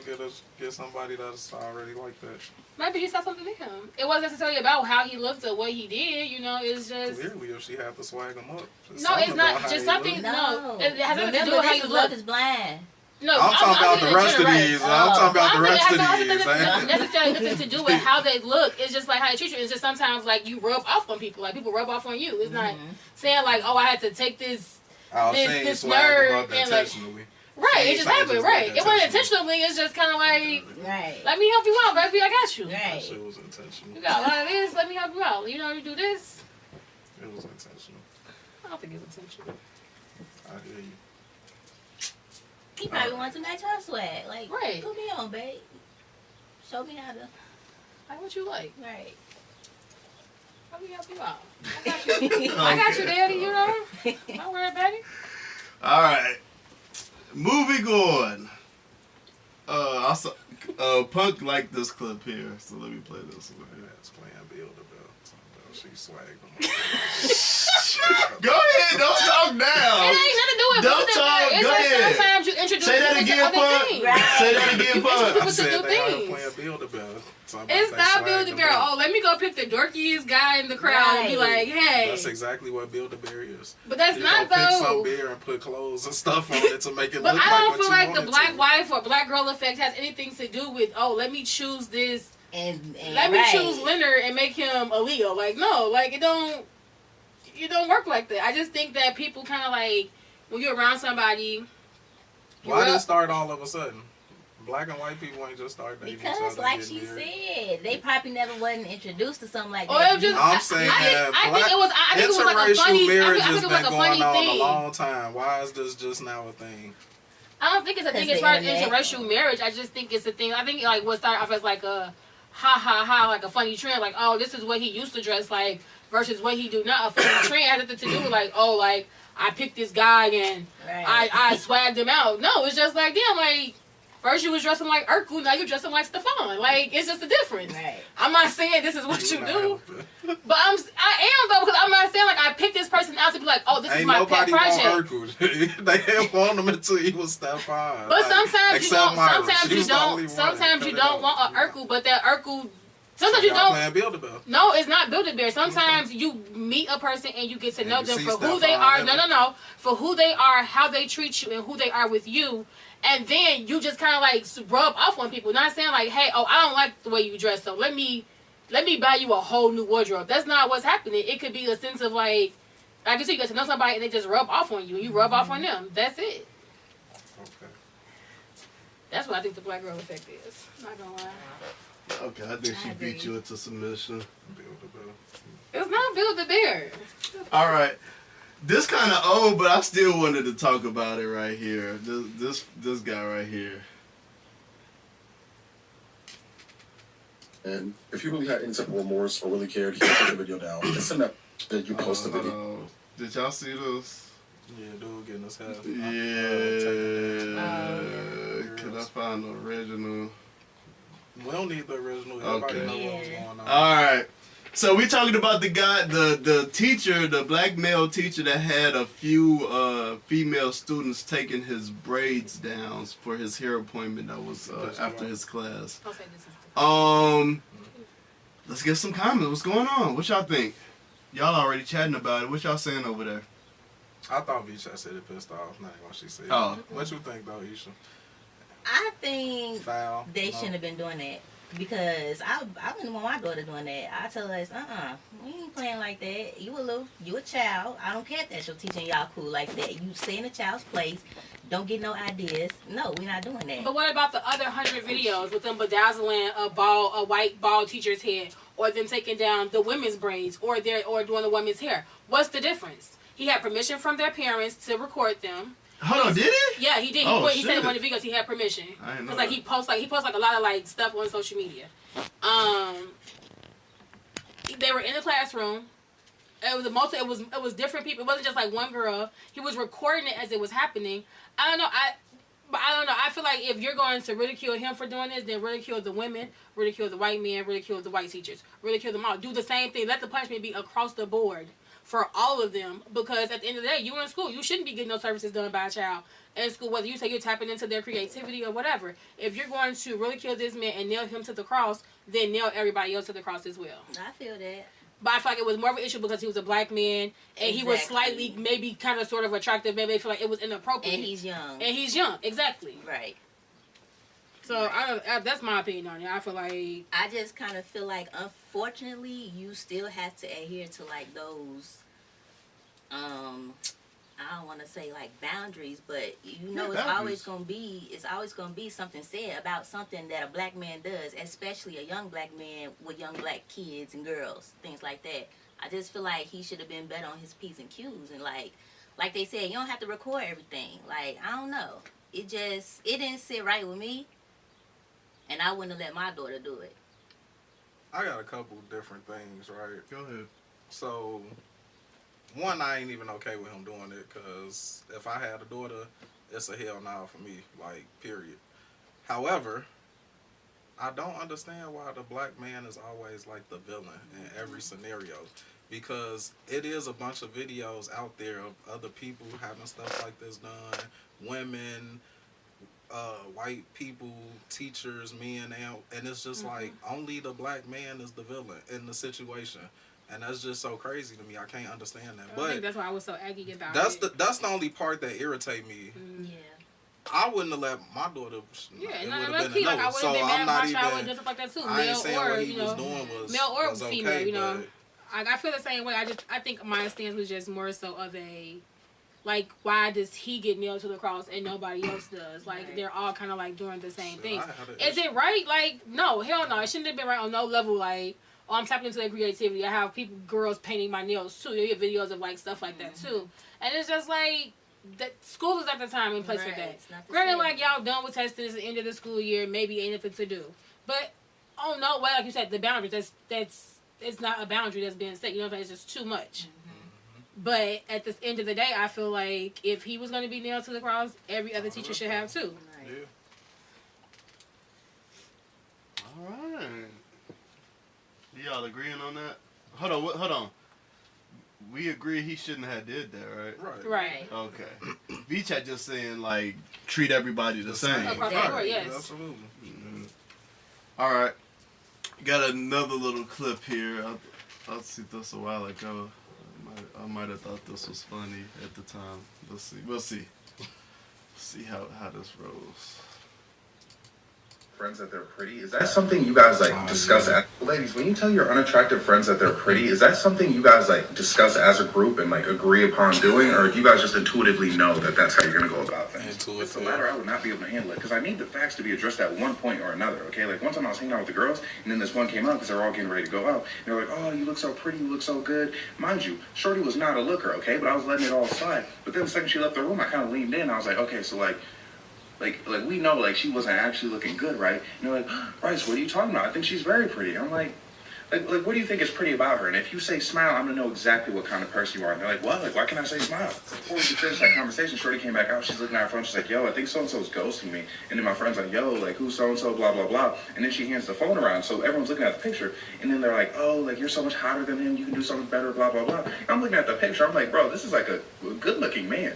get somebody that's already like that? Maybe he saw something in him. It wasn't necessarily about how he looked or what he did. You know, it's just Clearly, if she had to swag him up. no. It's not just something. No. No, it has nothing to Remember, do with how this you is Love look. Is Blind. No, I'm talking about the rest of these. I'm talking about the rest of these. It has necessarily nothing to do with how they look. It's just like how they treat you. It's just sometimes like you rub off on people. Like people rub off on you. It's not saying like, oh, I had to take this. This nerd and like, right, it just happened, right. It wasn't intentionally, it's just kind of like, Right. let me help you out, baby, I got you. Right. That shit was intentional. You got a lot of this, let me help you out. You know, you do this. It was intentional. I don't think it's intentional. I hear you. He probably wants to match her swag. Like, Right. put me on, babe. Show me how to. Like what you like. Right. Let me help you out. I got you, Daddy, you know? Don't worry about it. All right. Moving on. Punk liked this clip here, so let me play this one. That's playing Build-A-Bear. She's swag. Go ahead, don't talk now. It ain't nothing to do with Don't talk. It's Go just ahead. sometimes you introduce Say that people again, to other Punk. things. Right. Say that again, People Punk. to Said new they are things. playing Build-A-Bear. It's not Build-A-Bear. Oh, let me go pick the dorkiest guy in the crowd and be like, hey. That's exactly what Build-A-Bear is. But that's You not gonna pick some though. beer and put clothes and stuff on it to make it But look I like don't what feel you like want the it black to. wife or black girl effect has anything to do with, oh, let me choose this. And Let me right. choose Leonard and make him a Leo. Like, no, like it don't work like that. I just think that people kind of like, when you're around somebody. Why did it start all of a sudden? Black and white people ain't just start dating each other. Because, like getting she married. said, they probably never wasn't introduced to something like Or that. it was just, I'm saying that I think it was like a interracial funny. marriage I has think it was like been a funny going on thing. a long time. Why is this just now a thing? I don't think it's a thing as Because far as the internet. interracial marriage. I just think it's a thing. I think like what started off as like a ha, like a funny trend. Like, oh, this is what he used to dress like versus what he do now. A funny trend has nothing to do with like, oh, like I picked this guy and Right. I swagged him out. No, it's just like, damn, like first you was dressing like Urkel, now you're dressing like Stefan. Like it's just a difference. Right. I'm not saying this is what you do, but I am though, because I'm not saying like I picked this person out to be like, oh, this is Ain't my pet nobody project. want Urkel. They didn't want him until he was Stefan. But sometimes you don't. Sometimes Sometimes you don't want a Urkel, but that Urkel. Sometimes you Y'all don't. playing Build-A-Bear. No, it's not Build-A-Bear. Sometimes you meet a person and you get to know you them see for who stuff they on are. them. No. For who they are, how they treat you, and who they are with you. And then you just kind of like rub off on people. Not saying like, hey, oh, I don't like the way you dress, so let me buy you a whole new wardrobe. That's not what's happening. It could be a sense of like you said, you get to know somebody and they just rub off on you. And you rub off on them. That's it. Okay. That's what I think the black girl effect is. Not gonna lie. Okay, I think she agree. beat you into submission. Build-A-Bear. It's not Build-A-Bear. All right. This kind of old, but I still wanted to talk about it right here. This guy right here. And if you really had any type of remorse or really cared, you can take the video down and send that you post the video. Did y'all see this? Yeah, dude getting his hair. Yeah. Can I find the original? We don't need the original. Everybody Okay. know what's going on. All right. So we talking about the guy, the teacher, the black male teacher that had a few female students taking his braids down for his hair appointment that was after his class. I'll say this is Let's get some comments. What's going on? What y'all think? Y'all already chatting about it. What y'all saying over there? I thought Vee Chat said it pissed off. Not what she said. Oh. What you think though, Esha? I think Foul? they No. shouldn't have been doing that. Because I wouldn't want my daughter doing that. I tell her, we ain't playing like that. You a child. I don't care if that's your teaching y'all cool like that. You stay in a child's place. Don't get no ideas. No, we're not doing that. But what about the other 100 videos with them bedazzling a white bald teacher's head, or them taking down the women's braids, or doing the women's hair? What's the difference? He had permission from their parents to record them. Hold on, did he? Yeah, he did. Oh, He said in shit. one of the videos he had permission. I didn't know Cause like that. he posts like a lot of like stuff on social media. They were in the classroom. It was different people. It wasn't just like one girl. He was recording it as it was happening. I don't know. I feel like if you're going to ridicule him for doing this, then ridicule the women, ridicule the white men, ridicule the white teachers, ridicule them all. Do the same thing. Let the punishment be across the board for all of them, because at the end of the day, you're in school. You shouldn't be getting no services done by a child in school, whether you say you're tapping into their creativity or whatever. If you're going to ridicule this man and nail him to the cross, then nail everybody else to the cross as well. I feel that. But I feel like it was more of an issue because he was a black man and he was Exactly. slightly, maybe kind of sort of attractive. Maybe they feel like it was inappropriate. And he's young. And he's young, exactly. Right. So that's my opinion on it. I feel like I just kind of feel like, unfortunately, you still have to adhere to like those, I don't want to say like boundaries, but you know, Yeah, it's always gonna be something said about something that a black man does, especially a young black man with young black kids and girls, things like that. I just feel like he should have been better on his P's and Q's, and like they said, you don't have to record everything. Like, I don't know, it didn't sit right with me, and I wouldn't have let my daughter do it. I got a couple different things, right? Go ahead. So, one, I ain't even okay with him doing it because if I had a daughter, it's a hell no for me. Like, period. However, I don't understand why the black man is always like the villain in every scenario. Because it is a bunch of videos out there of other people having stuff like this done. Women, white people, teachers, men, and it's just like only the black man is the villain in the situation. And that's just so crazy to me. I can't understand that. I think that's why I was so aggy about that's it. That's the only part that irritate me. Yeah. I wouldn't have let my daughter. Yeah, it no, would that's have key. been a Like, no. I wouldn't So been I'm mad not if my child even. would just like that too. I ain't Male saying or, what he you know, was doing was male or was okay, female, you know. but I feel the same way. I think my stance was just more so of a, like, why does he get nailed to the cross and nobody else does? Like, Right. they're all kind of like doing the same thing. I had an Is it right? Like, no, hell no. It shouldn't have been right on no level. Like, oh, I'm tapping into their creativity. I have girls painting my nails too. You get videos of like stuff like that too. And it's just like, that school is at the time and place for Right, that. it's not the Granted, same. like, y'all done with testing. It's the end of the school year. Maybe ain't nothing to do. But, oh no, well, like you said, the boundaries. It's not a boundary that's being set. You know what I'm saying? It's just too much. But at the end of the day, I feel like if he was going to be nailed to the cross, every other teacher should have too. Right. yeah. All right. Y'all agreeing on that? Hold on. We agree he shouldn't have did that, right? Right. Okay. Vee Chat just saying, like, treat everybody the same. Across the board, yes. Absolutely. All right. Got another little clip here. I see this a while ago. I might have thought this was funny at the time. Let's see. We'll see. See how this rolls. Friends that they're pretty, is that something you guys like discuss as ladies, when you tell your unattractive friends that they're pretty, is that something you guys like discuss as a group and like agree upon doing, or do you guys just intuitively know that that's how you're gonna go about things? If it's the latter, I would not be able to handle it because I need the facts to be addressed at one point or another. Okay, like one time I was hanging out with the girls and then this one came out because they were all getting ready to go out and they're like, oh, you look so pretty, you look so good. Mind you, Shorty was not a looker, okay, but I was letting it all slide. But then the second she left the room, I kind of leaned in. I was like, okay, so like we know like she wasn't actually looking good, right? And they're like, Bryce, what are you talking about? I think she's very pretty. I'm like what do you think is pretty about her? And if you say smile, I'm gonna know exactly what kind of person you are. And they're like, what? Like, why can't I say smile? Before we could finish that conversation, Shorty came back out. She's looking at her phone. She's like, yo, I think so-and-so's ghosting me. And then my friend's like, yo, like, who's so-and-so, blah, blah, blah. And then she hands the phone around. So everyone's looking at the picture. And then they're like, oh, like, you're so much hotter than him. You can do something better, blah, blah, blah. And I'm looking at the picture. I'm like, bro, this is like a good-looking man.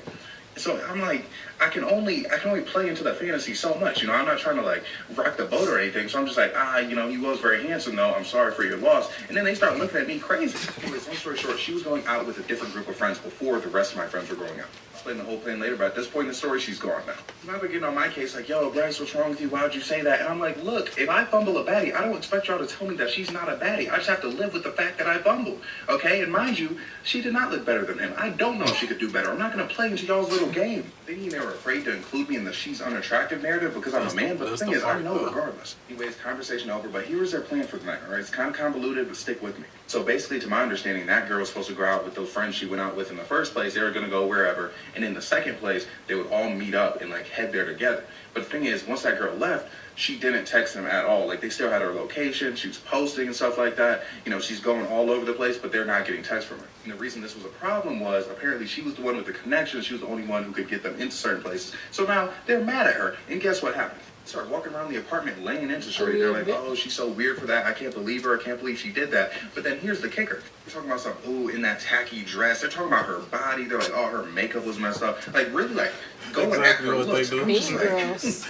So I'm like, I can only play into that fantasy so much, you know. I'm not trying to like rock the boat or anything. So I'm just like, you know, he was very handsome though. I'm sorry for your loss. And then they start looking at me crazy. Anyways, long story short, she was going out with a different group of friends before the rest of my friends were going out. I'll explain the whole thing later, but at this point in the story, she's gone now. Now they're getting on my case like, yo, Bryce, what's wrong with you? Why would you say that? And I'm like, look, if I fumble a baddie, I don't expect y'all to tell me that she's not a baddie. I just have to live with the fact that I fumbled. Okay? And mind you, she did not look better than him. I don't know if she could do better. I'm not going to play into y'all's little game. Thinking they were afraid to include me in the she's unattractive narrative because I'm a man, but the thing is, I know regardless. Anyways, conversation over, but here is their plan for the night, all right? It's kind of convoluted, but stick with me. So basically, to my understanding, that girl was supposed to go out with those friends she went out with in the first place. They were going to go wherever. And in the second place, they would all meet up and like head there together. But the thing is, once that girl left, she didn't text them at all. Like, they still had her location. She was posting and stuff like that. You know, she's going all over the place, but they're not getting texts from her. And the reason this was a problem was, apparently, she was the one with the connection. She was the only one who could get them into certain places. So now, they're mad at her. And guess what happened? Start walking around the apartment laying into Shorty. They're like, oh, she's so weird for that. I can't believe her. I can't believe she did that. But then here's the kicker. They're talking about something, ooh, in that tacky dress. They're talking about her body. They're like, oh, her makeup was messed up. Like, really, like, going exactly at her what looks. they do. Mean girls.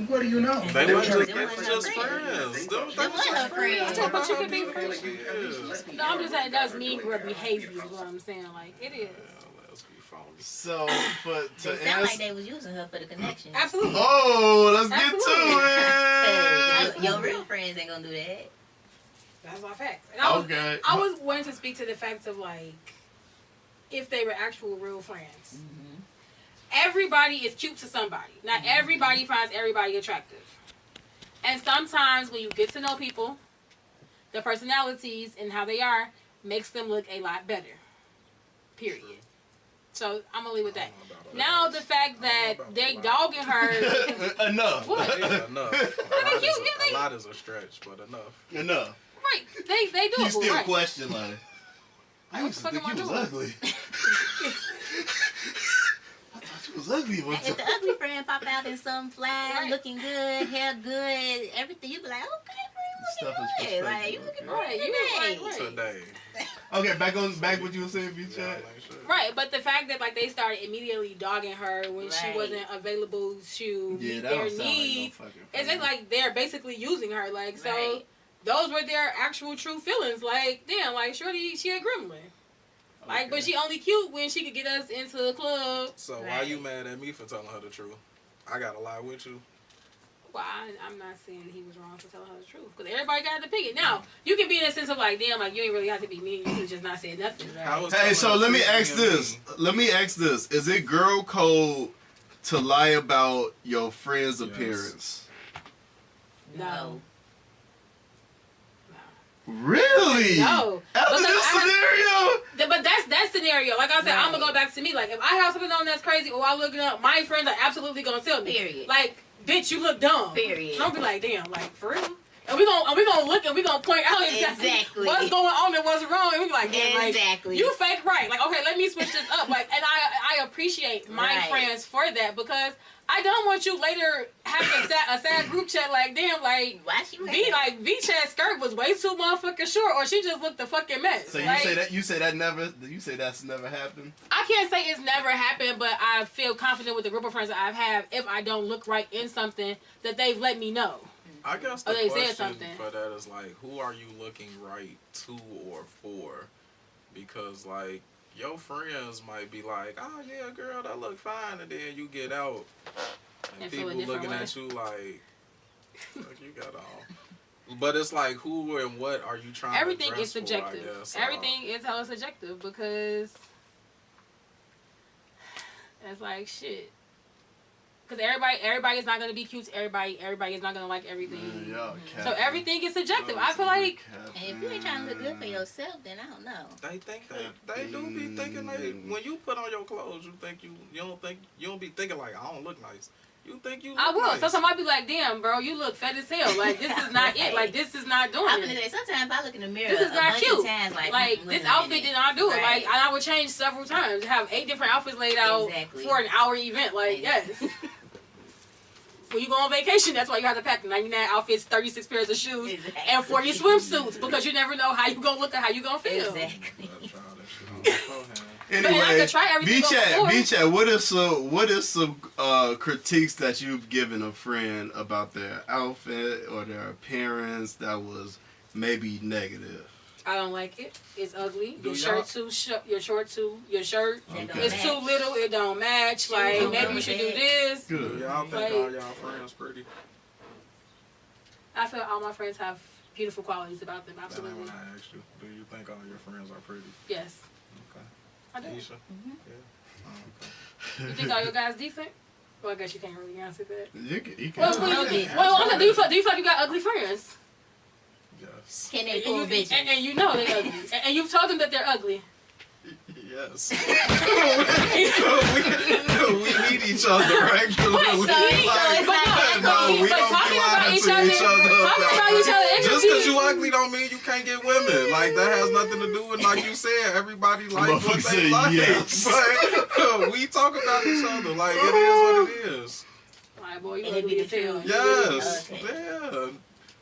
What do you know? They were just friends. friends. They They weren't her friends. But you could be friends. Yeah. No, I'm just saying that's mean girl behavior is what I'm saying. Like, it is. Let's be phony. So, but It to sound like answer... they was using her for the connection. Absolutely. Oh, let's get Absolutely. to it. Your real friends ain't gonna do that. That's my fact. And Okay. I was wanting to speak to the fact of, like, if they were actual real friends. Everybody is cute to somebody. Not everybody finds everybody attractive. And sometimes when you get to know people, their personalities and how they are makes them look a lot better. Period. So I'm gonna leave with that. Now the fact that they dogging her. Enough. What? Yeah, enough. A lot is a stretch, but enough. Enough. Right. They do You it. still Right. question, like... I used to think you was ugly. I thought you was ugly one If the time. ugly friend pop out in some fly, Right. looking good, hair good, everything, you be like, okay, Stuff friend, is you looking good. Like, you perspective, looking okay. good Right, you today. was like, Today. Okay, back what you were saying, Vee Yeah, Chat. like shit. Right, but the fact that like they started immediately dogging her when she Right. wasn't available to Yeah, meet that their don't sound like no needs, fucking it's just like they're basically using her. Like, so Right. those were their actual true feelings. Like, damn, like shorty, she a gremlin. Like, but she only cute when she could get us into the club. So why Right. you mad at me for telling her the truth? I gotta lie with you. Well, I'm not saying he was wrong for telling her the truth because everybody got an opinion. Now, you can be in a sense of like, damn, like you ain't really have to be mean. You could just not say nothing. Right? How is Hey, so telling let me the truth ask being this. mean? Let me ask this. Is it girl code to lie about your friend's Yes. appearance? No. Really? No. After Because this I have- scenario? But that's that scenario. Like I said, I'm gonna go back to me. Like if I have something on that's crazy or I look it up, my friends are absolutely gonna tell me. Period. Like, bitch, you look dumb. Period. And I'll be like, damn, like for real. And we gonna look and we gonna point out Exactly. what's going on and what's wrong. And we be like, damn, Exactly. like, you fake right. Like, okay, let me switch this up. Like, and I appreciate my Right. friends for that because I don't want you later having a sad group chat like, damn, like Why she wear V that? Vee Chat skirt was way too motherfucking short, or she just looked a fucking mess. So Like, you say that's never happened? I can't say it's never happened, but I feel confident with the group of friends that I've had. If I don't look right in something, that they've let me know. I guess Oh, the they said question something. for that is like, who are you looking right to or for? Because like your friends might be like, oh yeah, girl, that look fine, and then you get out and And feel a people different looking way. at you like, fuck you got on. But it's like, who and what are you trying Everything to dress is subjective. for, I guess. Everything is hella subjective because it's like shit. Because everybody is not gonna be cute to everybody. Everybody is not gonna like everything. So everything is subjective. I feel like And if you ain't trying to look good for yourself, then I don't know. They think they do be thinking when you put on your clothes, you don't be thinking like, I don't look nice. You think you look I will. nice. Sometimes I be like, damn, bro, you look fat as hell. Like this is not it. Like this is not doing I'm it. gonna say sometimes I look in the mirror. This is not a bunch cute. Of times, Like wait this a outfit minute. did not do it. Right. Like I would change several times. Have 8 different outfits laid out Exactly. for an hour event. Like yes. When you go on vacation, that's why you have to pack 99 outfits, 36 pairs of shoes, Exactly. and 40 swimsuits because you never know how you gonna look or how you gonna feel. Exactly. Gotta try that shit on beforehand. But I Anyway, could try everything Vee before. Chat, what is some critiques that you've given a friend about their outfit or their appearance that was maybe negative? I don't like it. It's ugly. Do Your y'all- shirt too your shirt Okay. it's too little. It don't match. Like don't maybe go you should with do that. this. Do Good. y'all think Like- all y'all friends pretty? I feel all my friends have beautiful qualities about them. That ain't Absolutely. what I asked you. Do you think all your friends are pretty? Yes. Okay. I do. Esha? Mm-hmm. Yeah. Oh, okay. You think all your guys decent? Well, I guess you can't really answer that. You can Well, do you feel like you got ugly friends? Yes. Can they And pull you, bitches? and you know they ugly. And you've told them that they're ugly. Yes. we meet each other regularly. So it's But not no, that we but don't talking be about lying each to other, each other. talking about each other, it Just could be- because you ugly don't mean you can't get women. Like that has nothing to do with, like you said, everybody like what Motherfucker they said like. yes. But we talk about each other. Like it is what it is. Alright, boy, you And it ugly be as the hell. truth. Yes. Okay. Yeah.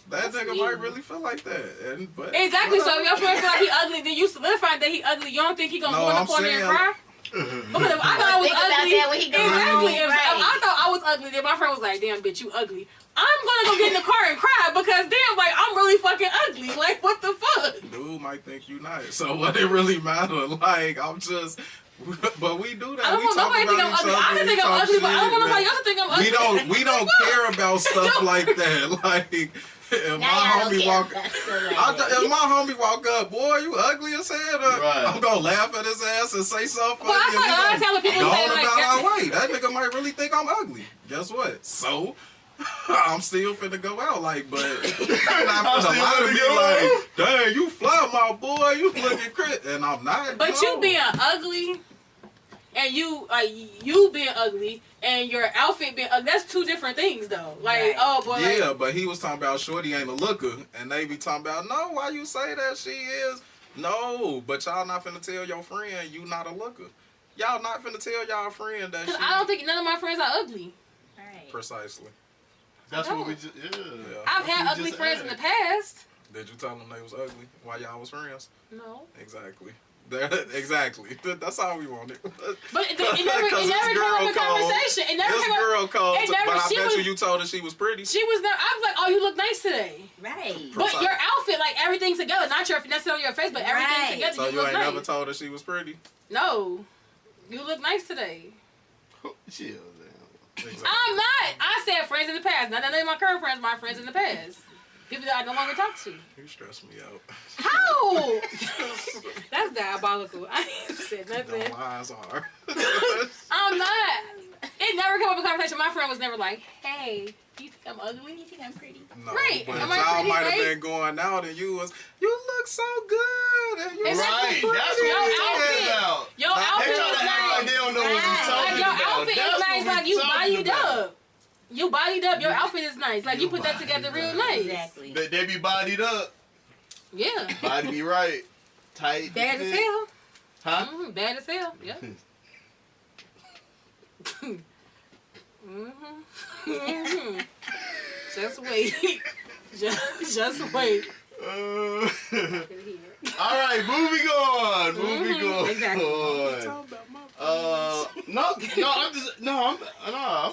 That nigga might really feel like that. But Exactly. So if your friend feel like he ugly, then you solidify that he ugly. You don't think he gonna No, go in the I'm corner and saying- cry? Because if I thought I was Think about ugly, that when he goes exactly. home. If Right. I thought I was ugly, then my friend was like, "Damn, bitch, you ugly." I'm gonna go get in the car and cry because damn, like I'm really fucking ugly. Like what the fuck? dude might think you nice. So what it really matter? Like I'm just. But we do that. I don't We want talk nobody to think about I'm each ugly. I other. can We think I'm talk ugly, but I don't want shit, nobody man. else to think I'm ugly. We don't care about stuff like that. Like if Now my y'all don't homie care walk, about stuff like that. if my homie walk up, boy, you ugly as hell. Right. I'm gonna laugh at his ass and say something. Well, I feel like a lot of times when people go say, on like, about that- our way. That nigga might really think I'm ugly. Guess what? So. I'm still finna go out, like, but you're not finna still lie to finna me go like, dang, you fly, my boy, you looking crit, and I'm not. But no. you being ugly, and you being ugly, and your outfit being ugly, that's two different things, though. Like, Right. oh boy, Yeah, like, but he was talking about Shorty ain't a looker, and they be talking about, no, why you say that she is? No, but y'all not finna tell your friend you not a looker. Y'all not finna tell y'all friend that Cause she... I don't think none of my friends are ugly. Right. Precisely. That's what we just, yeah. I've had ugly friends in the past. Did you tell them they was ugly while y'all was friends? No. Exactly. Exactly. That's all we wanted. But it never came up in conversation. It never this came girl up. cold. It never, but I bet was, you told her she was pretty. She was there. I was like, oh, you look nice today. Right. But your outfit, like everything together, not your necessarily your face, but everything Right. together, So you you look ain't nice. never told her she was pretty? No. You look nice today. Chill, Exactly. I'm not. I said friends in the past. Not none of my current friends, my friends in the past. People that I no longer talk to. You stress me out. How? That's diabolical. I ain't said The nothing. lies are. I'm not. It never came up in conversation. My friend was never like, hey, do you think I'm ugly? Do you think I'm pretty? No, Right. but Am I y'all pretty, might have right? been going out and you look so good. And you It's so Right, pretty. that's what Your we talking outfit. about. Your They outfit try is to act like nice. they don't know what you're Right. talking Like your about. outfit That's is what nice. we Like you talking bodied about. up. You bodied up. Your outfit is nice. Like you put that together real nice. Exactly. They be bodied up. Yeah. Body be right. Tight. Bad as fit. hell. Huh? Bad as hell. Yeah. Just wait. Just wait. All right, moving on. Moving on. Exactly. I'm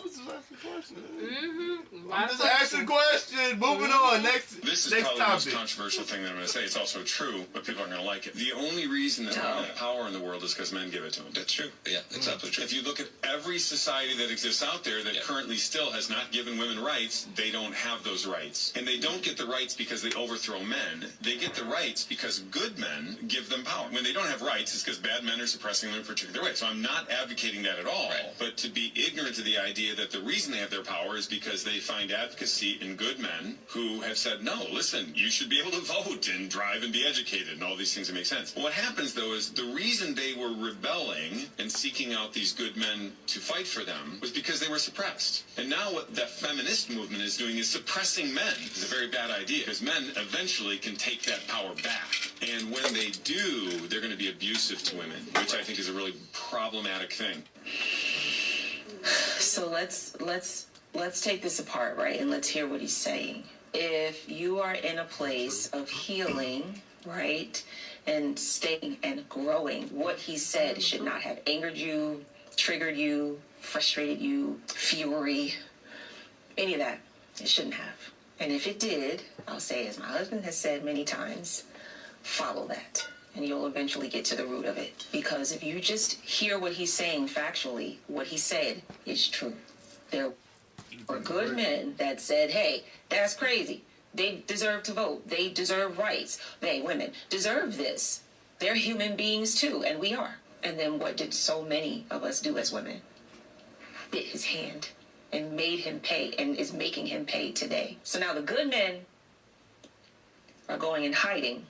just asking a question. Mm-hmm. I'm just asking a question. Moving on. Next This is next probably the most topic. controversial thing that I'm going to say. It's also true, but people aren't going to like it. The only reason that women have power in the world is because men give it to them. That's true. Yeah, exactly true. If you look at every society that exists out there that currently still has not given women rights, they don't have those rights. And they don't get the rights because they overthrow men. They get the rights because good men give them power. When they don't have rights, it's because bad men are suppressing them in a particular way. So I'm not advocating that at all. Right. But to be ignorant to the idea that the reason they have their power is because they find advocacy in good men who have said, no, listen, you should be able to vote and drive and be educated and all these things that make sense. What happens, though, is the reason they were rebelling and seeking out these good men to fight for them was because they were suppressed. And now what the feminist movement is doing is suppressing men. It's a very bad idea because men eventually can take that power back. And when they do, they're going to be abusive to women, which I think is a really problematic thing. So let's take this apart, right? And let's hear what he's saying. If you are in a place of healing, right, and staying and growing, what he said should not have angered you, triggered you, frustrated you, fury, any of that. It shouldn't have. And if it did, I'll say, as my husband has said many times, follow that. And you'll eventually get to the root of it. Because if you just hear what he's saying factually, what he said is true. There were good men that said, hey, that's crazy. They deserve to vote. They deserve rights. They, women, deserve this. They're human beings too, and we are. And then what did so many of us do as women? Bit his hand and made him pay and is making him pay today. So now the good men are going and hiding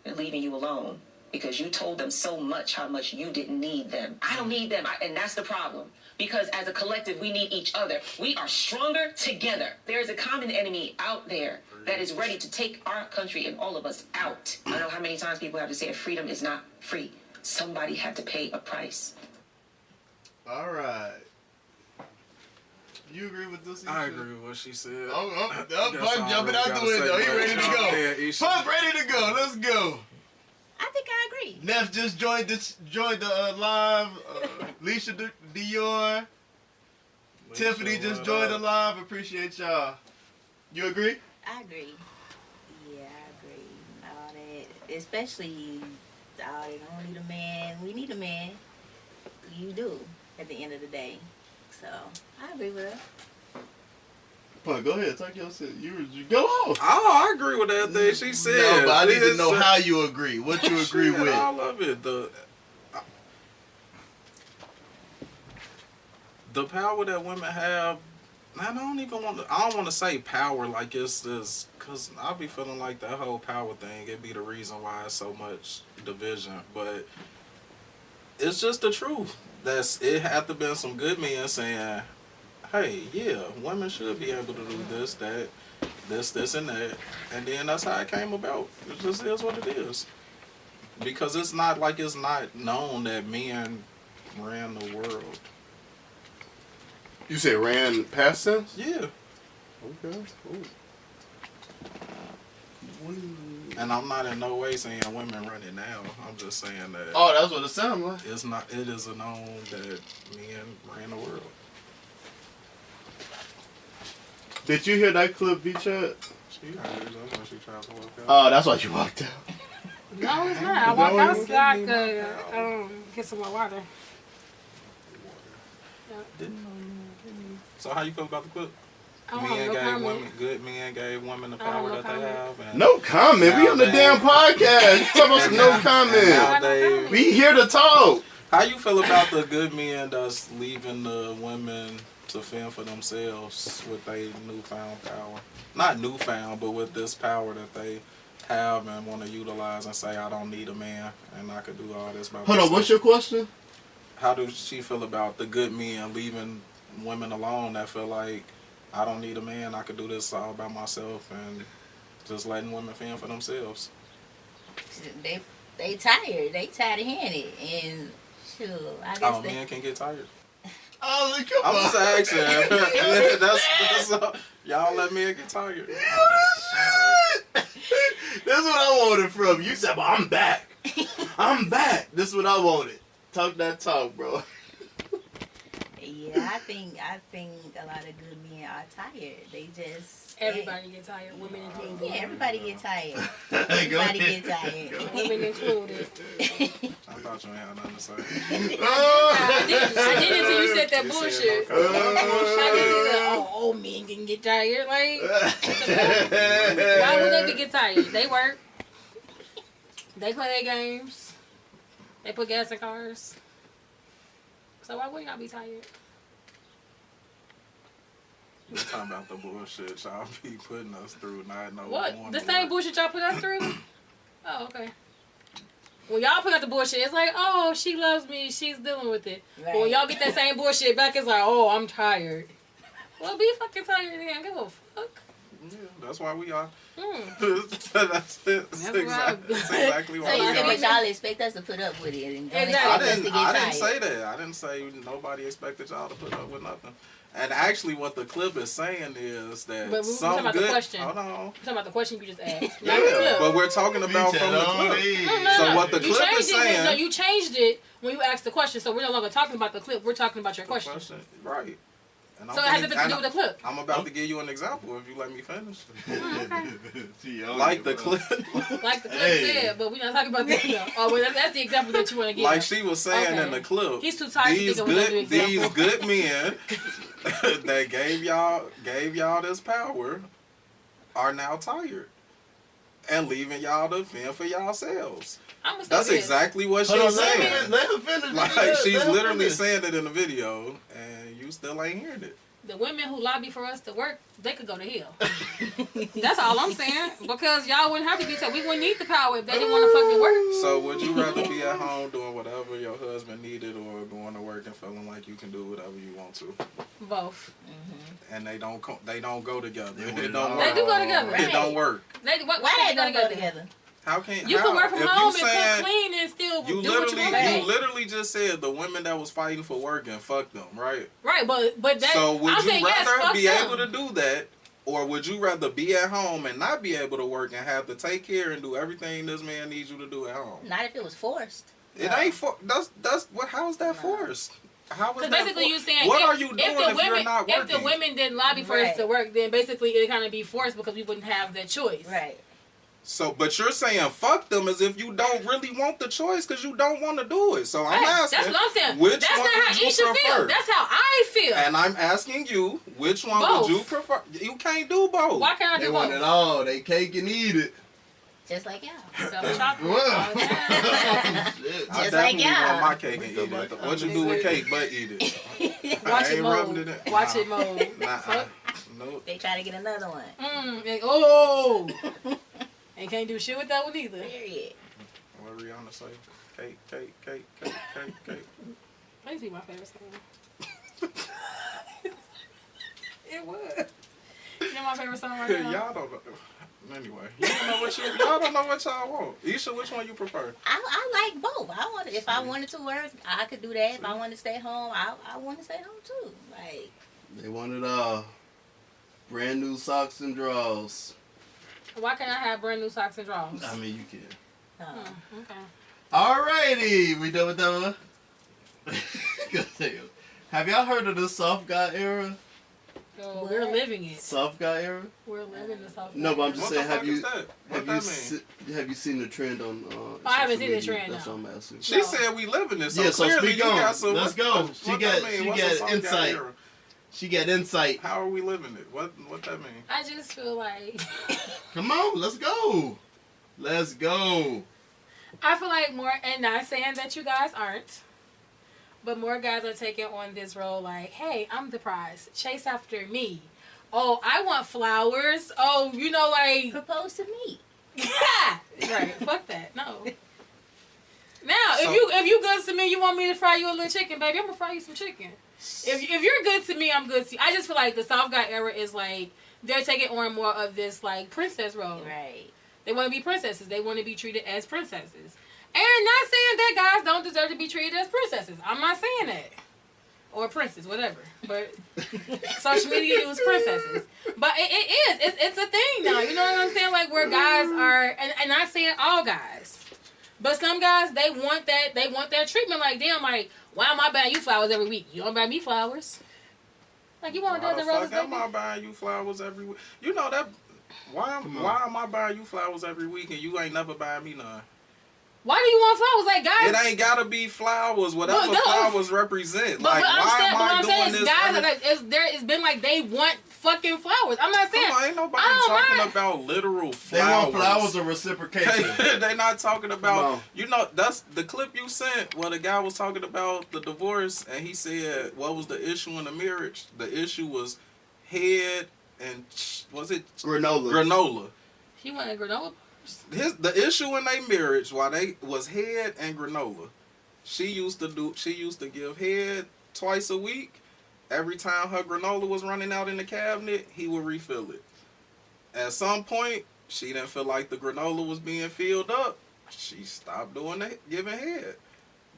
and leaving you alone because you told them so much how much you didn't need them. I don't need them, and that's the problem. Because as a collective, we need each other. We are stronger together. There is a common enemy out there that is ready to take our country and all of us out. I don't know how many times people have to say freedom is not free. Somebody had to pay a price. All right. You agree with this? I agree with what she said. Punk jumping out the window. He ready to go. Punk ready to go. Let's go. I think I agree. Neff just joined the live. Leisha Dior. Tiffany just joined the live. Appreciate y'all. You agree? I agree. Yeah, I agree. All that, especially all that don't need a man. We need a man. You do at the end of the day. So I agree with her. Punk, go ahead. Talk your shit. You go on. Oh, I agree with everything she said. No, but I need to know how you agree. What you agree with. All of it. The power that women have. I don't want to say power like it's this, because I be feeling like that whole power thing, it be the reason why it's so much division. But it's just the truth. It had to been some good men saying, hey, yeah, women should be able to do this, that, this, and that. And then that's how it came about. It just is what it is. Because it's not known that men ran the world. You said ran past tense? Yeah. Okay. Ooh. And I'm not in no way saying women run it now. I'm just saying that. Oh, that's what it sounds like. It's not. It is known that men ran the world. Did you hear that clip, Vee Chat? She heard it. That's why she tried to walk out. Oh, that's why you walked out. No, it's not. I walked outside to get some more water. So how you feel about the clip? Good Men gave women the power that they have. And no comment. We on the damn podcast. Talking about some no comment. We here to talk. How you feel about the good men that's leaving the women to fend for themselves with their newfound power? Not newfound, but with this power that they have and want to utilize and say, I don't need a man and I could do all this by myself. Hold on, what's your question? How does she feel about the good men leaving women alone that feel like, I don't need a man, I could do this all by myself, and just letting women fend for themselves? They tired. They tired of hearing it. And shoot, I guess men can get tired. Oh, look, come I'm on. just asking. that's all. Y'all let men get tired. That's what I wanted from you. You said, well, I'm back. I'm back. This is what I wanted. Talk that talk, bro. Yeah, I think a lot of good men are tired. They just everybody get tired, women included. Yeah, everybody get tired. Everybody get tired. Women included. I thought you ain't had nothing to say. I did until you said that bullshit. I did oh, men can get tired. Like, why would they get tired? They work. They play their games. They put gas in cars. So why wouldn't y'all be tired? We're talking about the bullshit y'all be putting us through. Not no. What? The same bullshit y'all put us through? Oh, okay. When y'all put out the bullshit, it's like, oh, she loves me. She's dealing with it. Right. But when y'all get that same bullshit back, it's like, oh, I'm tired. Well, be fucking tired then. Give a fuck. Yeah, that's why we are. That's exactly why we are. But y'all expect us to put up with it. And don't I expect us to get didn't tired. say that. I didn't say nobody expected y'all to put up with nothing. And actually, what the clip is saying is that but we're talking about the question. Hold on. We're talking about the question you just asked. Yeah, but we're talking about from the clip. So what the clip is saying... No, you changed it when you asked the question, so we're no longer talking about the clip. We're talking about your question. Right. And so it has nothing to do with the clip. I'm about to give you an example if you let me finish. Okay. Like the clip. Like the clip said, but we're not talking about that. No. Oh, well, that's the example that you want to give. Like she was saying in the clip. He's too tired to think of another example. These good men that gave y'all this power are now tired and leaving y'all to fend for yourselves. That's exactly what she's saying. Let her finish. Like she's literally saying it in the video, and you still ain't hearing it. The women who lobby for us to work, they could go to hell. That's all I'm saying. Because y'all wouldn't have to be told. We wouldn't need the power if they didn't want to fucking work. So would you rather be at home doing whatever your husband needed, or going to work and feeling like you can do whatever you want to? Both. Mm-hmm. And they don't go together. It don't work. They do go together. It don't work. Why they don't go together? How can you can work from home and cook clean and still do what you want to do? You literally just said the women that was fighting for work and fuck them, right? Right, but that. So would I'm you saying, rather be them. able to do that, or would you rather be at home and not be able to work and have to take care and do everything this man needs you to do at home? Not if it was forced. It ain't that's what. How is that forced? How is that? Basically, you saying what are you doing if you're not working? If the women didn't lobby for us to work, then basically it kind of be forced because we wouldn't have that choice. Right. So, but you're saying fuck them as if you don't really want the choice because you don't want to do it. So I'm asking. That's what I'm saying. Which that's one not how would you Esha prefer? feel. That's how I feel. And I'm asking you, which one would you prefer? You can't do both. Why can't I do both? They want it all. They cake and eat it. Just like y'all. Just like y'all. Want my cake and eat it. What you do with cake but eat it? Watch it mold. Watch it mold. Nope. They try to get another one. And can't do shit with that one either. Period. What Rihanna say? Cake. That used to be my favorite song. It was. You know my favorite song right now? Y'all don't know. Anyway, y'all don't know what y'all want. Isha, which one you prefer? I like both. If I wanted to work, I could do that. If I wanted to stay home, I want to stay home too. Like, they want it all. Brand new socks and drawers. Why can't I have brand new socks and drawers? I mean, you can. Okay. Alrighty, we done with that one. Have y'all heard of the soft guy era? So we're living it. Soft guy era? We're living the soft guy No, but I'm just saying, have you seen the trend on I haven't seen the trend, That's no. what I'm asking. She said we living this, so yeah, so clearly speak on. got some. Let's go. She got insight. She got insight. How are we living it? What that mean? I just feel like come on, let's go. Let's go. I feel like more, and not saying that you guys aren't, but more guys are taking on this role like, hey, I'm the prize. Chase after me. Oh, I want flowers. Oh, you know, like propose to me. Right. Fuck that. No. Now, if you good to me, you want me to fry you a little chicken, baby, I'm gonna fry you some chicken. If you're good to me, I'm good to you. I just feel like the soft guy era is like they're taking on more of this like princess role. Right. They want to be princesses. They want to be treated as princesses. And not saying that guys don't deserve to be treated as princesses. I'm not saying that. Or princess, whatever. But social media use princesses. But it is. It's a thing now. You know what I'm saying? Like where guys are, and not saying all guys, but some guys, they want that treatment. Like, damn, like, why am I buying you flowers every week? You don't buy me flowers. Like, you want to do the roses, baby? Why am I buying you flowers every week? You know that. Why am I buying you flowers every week and you ain't never buying me none? Why do you want flowers? Like, guys, it ain't gotta be flowers. Whatever flowers represent. Like, why am I doing this? Guys, it's been like they want fucking flowers. I'm not saying. Ain't nobody talking about literal flowers. They want flowers or reciprocation. They not talking about. You know, that's the clip you sent where the guy was talking about the divorce and he said, "What was the issue in the marriage? The issue was head and was it granola? He wanted granola." The issue in their marriage, why they was head and granola. She used to give head twice a week. Every time her granola was running out in the cabinet, he would refill it. At some point, she didn't feel like the granola was being filled up. She stopped giving head.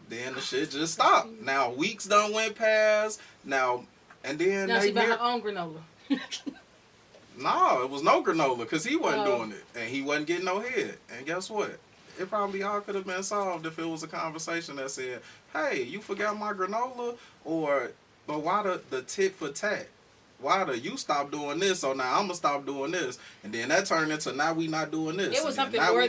Then the shit just stopped. Now weeks done went past. Now she bought her own granola. No, it was no granola because he wasn't doing it. And he wasn't getting no head. And guess what? It probably all could have been solved if it was a conversation that said, hey, you forgot my granola? But why the tit for tat? Why you stop doing this, so now I'm going to stop doing this. And then that turned into now we not doing this. It was something more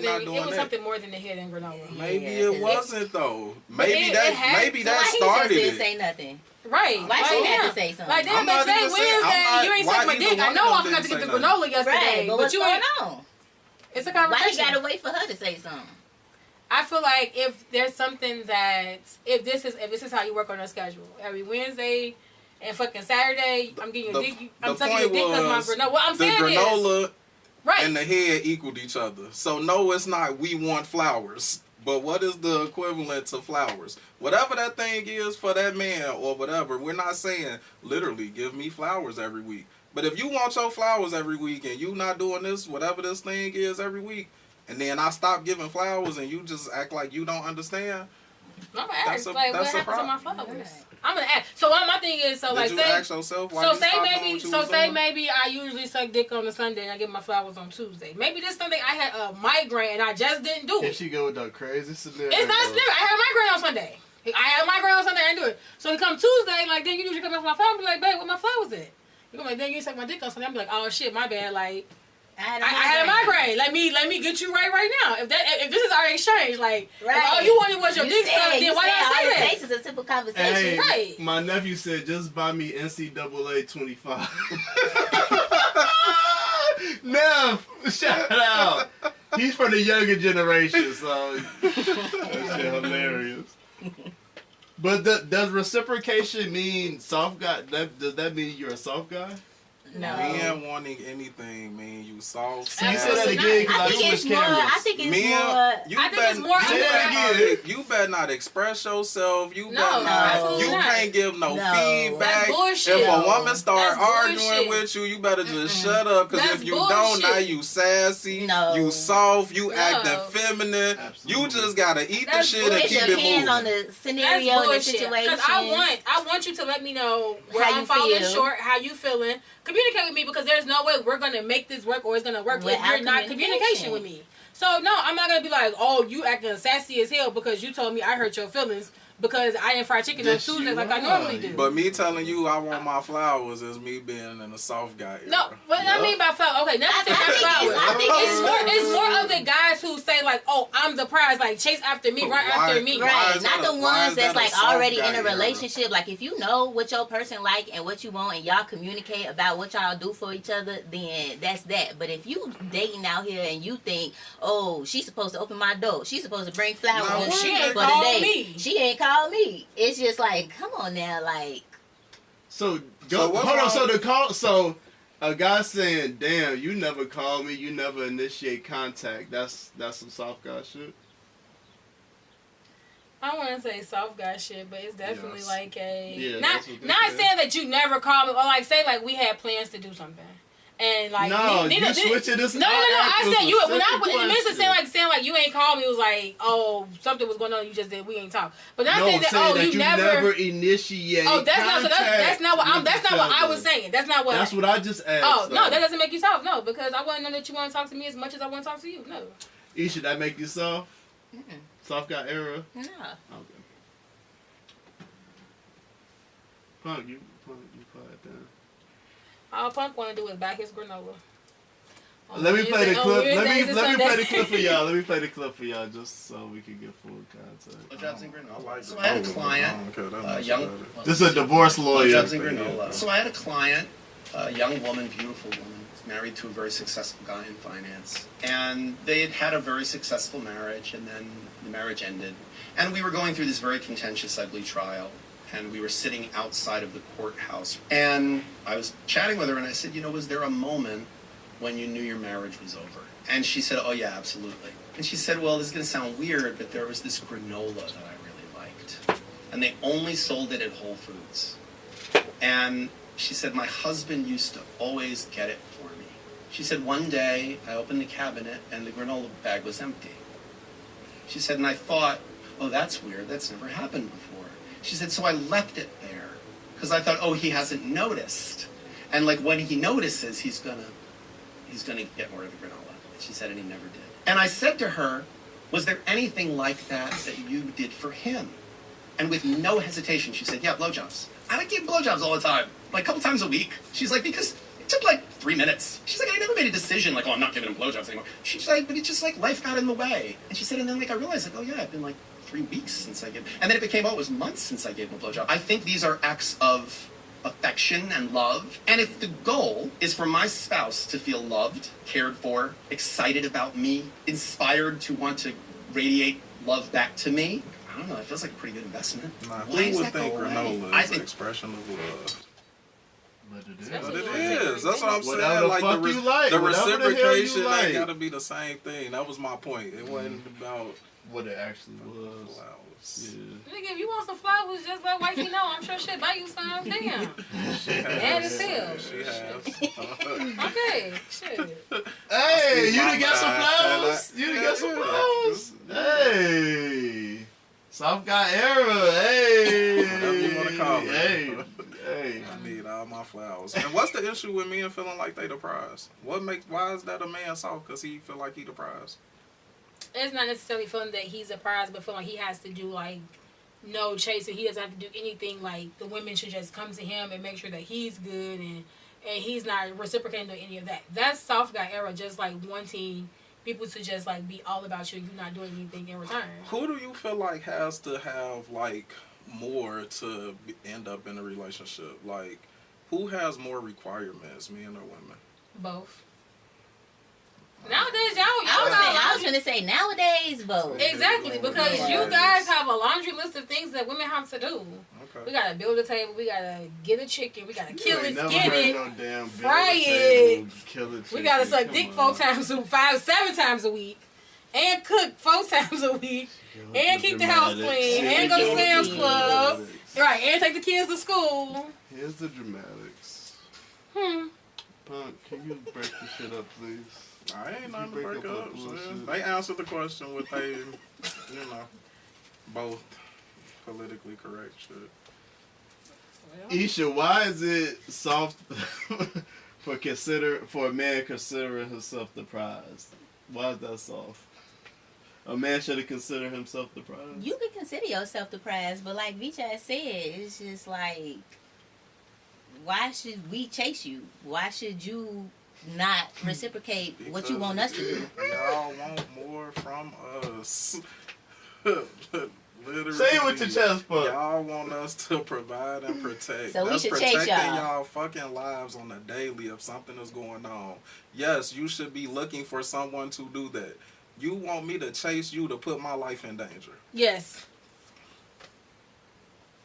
than the head and granola. Maybe it wasn't though. Maybe that started it. Didn't say nothing. Right. Why she had to say something? Like, damn, they say Wednesday, you ain't suck my dick. I know I forgot to get the granola yesterday. Right, but what's going on? It's a conversation. Why you gotta wait for her to say something? I feel like if there's something that, if this is how you work on your schedule, every Wednesday and fucking Saturday, I'm getting your dick. I'm sucking your dick because my granola. What I'm saying is, the granola and the head equaled each other. So no, it's not. We want flowers. But what is the equivalent to flowers? Whatever that thing is for that man or whatever, we're not saying literally give me flowers every week. But if you want your flowers every week and you not doing this, whatever this thing is every week, and then I stop giving flowers and you just act like you don't understand, I'm gonna ask, what happened to my flowers? I'm gonna ask. So my thing is, ask yourself why say maybe I usually suck dick on a Sunday and I get my flowers on Tuesday. Maybe this Sunday I had a migraine and I just didn't do it. Can she go with that crazy scenario? It's not scenario. I had a migraine on Sunday. I didn't do it. So he come Tuesday, like, then you usually come back with my flowers and be like, babe, where my flowers at? You come like, then you suck my dick on Sunday. I'm like, oh shit, my bad. Like, I had a migraine. Let me get you right now. If this is our exchange, like, if all you wanted was your dick sucked, then why not say that? This is a simple conversation. Hey, right. My nephew said, just buy me NCAA 25. Nev, shout out. He's from the younger generation, so that's hilarious. But does reciprocation mean soft guy? Does that mean you're a soft guy? No. Men wanting anything mean you soft. See, you said that again because I switched cameras. I think it's more. Say that again. You better not express yourself. You No, better not. absolutely You not. can't give no That's feedback. bullshit. If a woman start That's arguing bullshit. with you, you better just shut up. Because That's if you don't, now bullshit. you sassy, No. you soft, you No. acting feminine. You just gotta eat That's the shit and It keep it depends moving. on the scenario and the situation. Because I want you to let me know where How I'm you falling feel. short, how you feeling. Communicate with me because there's no way we're gonna make this work or it's gonna work if Without you're not communication with me. So no, I'm not gonna be like, oh, you acting sassy as hell because you told me I hurt your feelings because I didn't fry chicken on Tuesday like I normally do. But me telling you I want my flowers is me being in a soft guy. No, what I mean by flowers, okay, never say flowers. It's more of the guys who say like, oh, I'm the prize, like chase after me, run after me. Right, not the ones that's like already in a era? relationship. Like if you know what your person like and what you want and y'all communicate about what y'all do for each other, then that's that. But if you dating out here and you think, oh, she's supposed to open my door, she's supposed to bring flowers No, and she shit ain't for the called day. me. She ain't called me. It's just like, come on now, like. So what's hold on. wrong? So the call. So a guy saying, "Damn, you never call me. You never initiate contact." That's some soft guy shit. I don't want to say soft guy shit, but it's definitely Yes. like a Yeah, not that's what they not said. saying that you never call me or like say like we had plans to do something. And like No, you switching this. No. I said you when I specific in the midst of question. saying like you ain't called me, it was like, oh, something was going on, you just did, we ain't talk. But not No, saying that, saying oh, that you never initiate. oh, that's not so that's not what with that's not each what I other. was saying. That's not what That's what I just asked. Oh, no, though. that doesn't make you soft. No, because I want to know that you want to talk to me as much as I want to talk to you. No. Isha, that make you soft? Soft guy era? No. Okay. Punk, you quiet down. All Punk want to do is buy his granola. Let me play the clip. Let me Sunday. play the clip for y'all. Let me play the clip for y'all just so we can get full contact. Blowjobs and granola. So I had a client, young. This is a divorce lawyer. Blowjobs and granola. So I had a client, a young woman, beautiful woman, married to a very successful guy in finance, and they had had a very successful marriage, and then the marriage ended, and we were going through this very contentious, ugly trial. And we were sitting outside of the courthouse, and I was chatting with her, and I said, you know, was there a moment when you knew your marriage was over? And she said, oh yeah, absolutely. And she said, well, this is going to sound weird, but there was this granola that I really liked. And they only sold it at Whole Foods. And she said, my husband used to always get it for me. She said, one day I opened the cabinet and the granola bag was empty. She said, and I thought, oh, that's weird. That's never happened before. She said, so I left it there because I thought, oh, he hasn't noticed. And like when he notices, he's gonna get more of the granola. And she said, and he never did. And I said to her, was there anything like that you did for him? And with no hesitation, she said, yeah, blowjobs. And I gave blowjobs all the time, like a couple times a week. She's like, because it took like 3 minutes. She's like, I never made a decision like, oh, I'm not giving him blowjobs anymore. She's like, but it's just like life got in the way. And she said, and then like I realized like, oh yeah, I've been like 3 weeks since I gave, and then it became, oh, it was months since I gave him a blowjob. I think these are acts of affection and love. And if the goal is for my spouse to feel loved, cared for, excited about me, inspired to want to radiate love back to me, I don't know, it feels like a pretty good investment. Nah, Why who does would that go think away? granola I is an think expression of love? But it is. But it is. That's what I'm Whatever saying. the Like fuck you like. the Whatever the hell you reciprocation like. ain't gotta be the same thing. That was my point. It wasn't about what it actually was. Flowers. Yeah. Nigga, if you want some flowers, just let wifey know. I'm sure she'll buy you some. Damn. Mad as hell. She has. Okay, shit. Hey, you done got some flowers? You done got some flowers? Hey. Soft guy era. Hey. Whatever you want to call it. Hey. Hey. I need all my flowers. And what's the issue with men feeling like they the prize? Why is that a man soft? Because he feel like he the prize? It's not necessarily feeling that he's a prize, but feeling like he has to do like no chasing. He doesn't have to do anything. Like the women should just come to him and make sure that he's good and he's not reciprocating to any of that. That's soft guy era, just like wanting people to just like be all about you and you not doing anything in return. Who do you feel like has to have like more to end up in a relationship? Like who has more requirements, men or women? Both. Nowadays, y'all I was gonna say nowadays vote. Exactly, because you guys have a laundry list of things that women have to do. Okay. We gotta build a table. We gotta get a chicken. We gotta kill it, skin it, fry it. We gotta suck dick 7 times a week, and cook 4 times a week, and keep the house clean, and go to Sam's Club. Right, and take the kids to school. Here's the dramatics. Punk, can you break the shit up, please? I ain't nothing to break up. They answered the question with they, both politically correct shit. Esha, why is it soft for a man considering himself the prize? Why is that soft? A man should have considered himself the prize. You can consider yourself the prize, but like Vee Chat said, it's just like, why should we chase you? Why should you not reciprocate what you want us to do? Y'all want more from us. Literally, say it with your chest, Punk. Y'all want us to provide and protect. So That's we should protecting chase y'all. y'all fucking lives on a daily if something is going on. Yes, you should be looking for someone to do that. You want me to chase you to put my life in danger? Yes.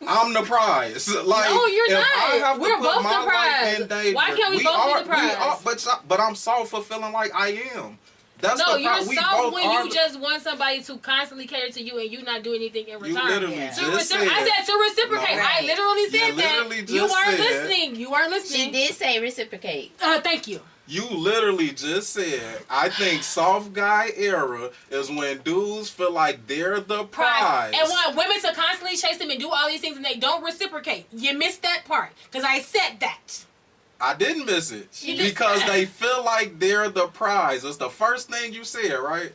I'm the prize. Like, no, you're not. I have We're to put both my the prize. life in danger, why can't we both be the prize? But I'm soft for feeling like I am. That's no, the you're we soft both when are you just want somebody to constantly cater to you and you not do anything in return. You literally just said. I said to reciprocate. No, right. I literally said that. You weren't listening. You weren't listening. She did say reciprocate. Thank you. You literally just said, I think soft guy era is when dudes feel like they're the prize. And want women to constantly chase them and do all these things and they don't reciprocate. You missed that part. Because I said that. I didn't miss it. Because they feel like they're the prize. It's the first thing you said, right?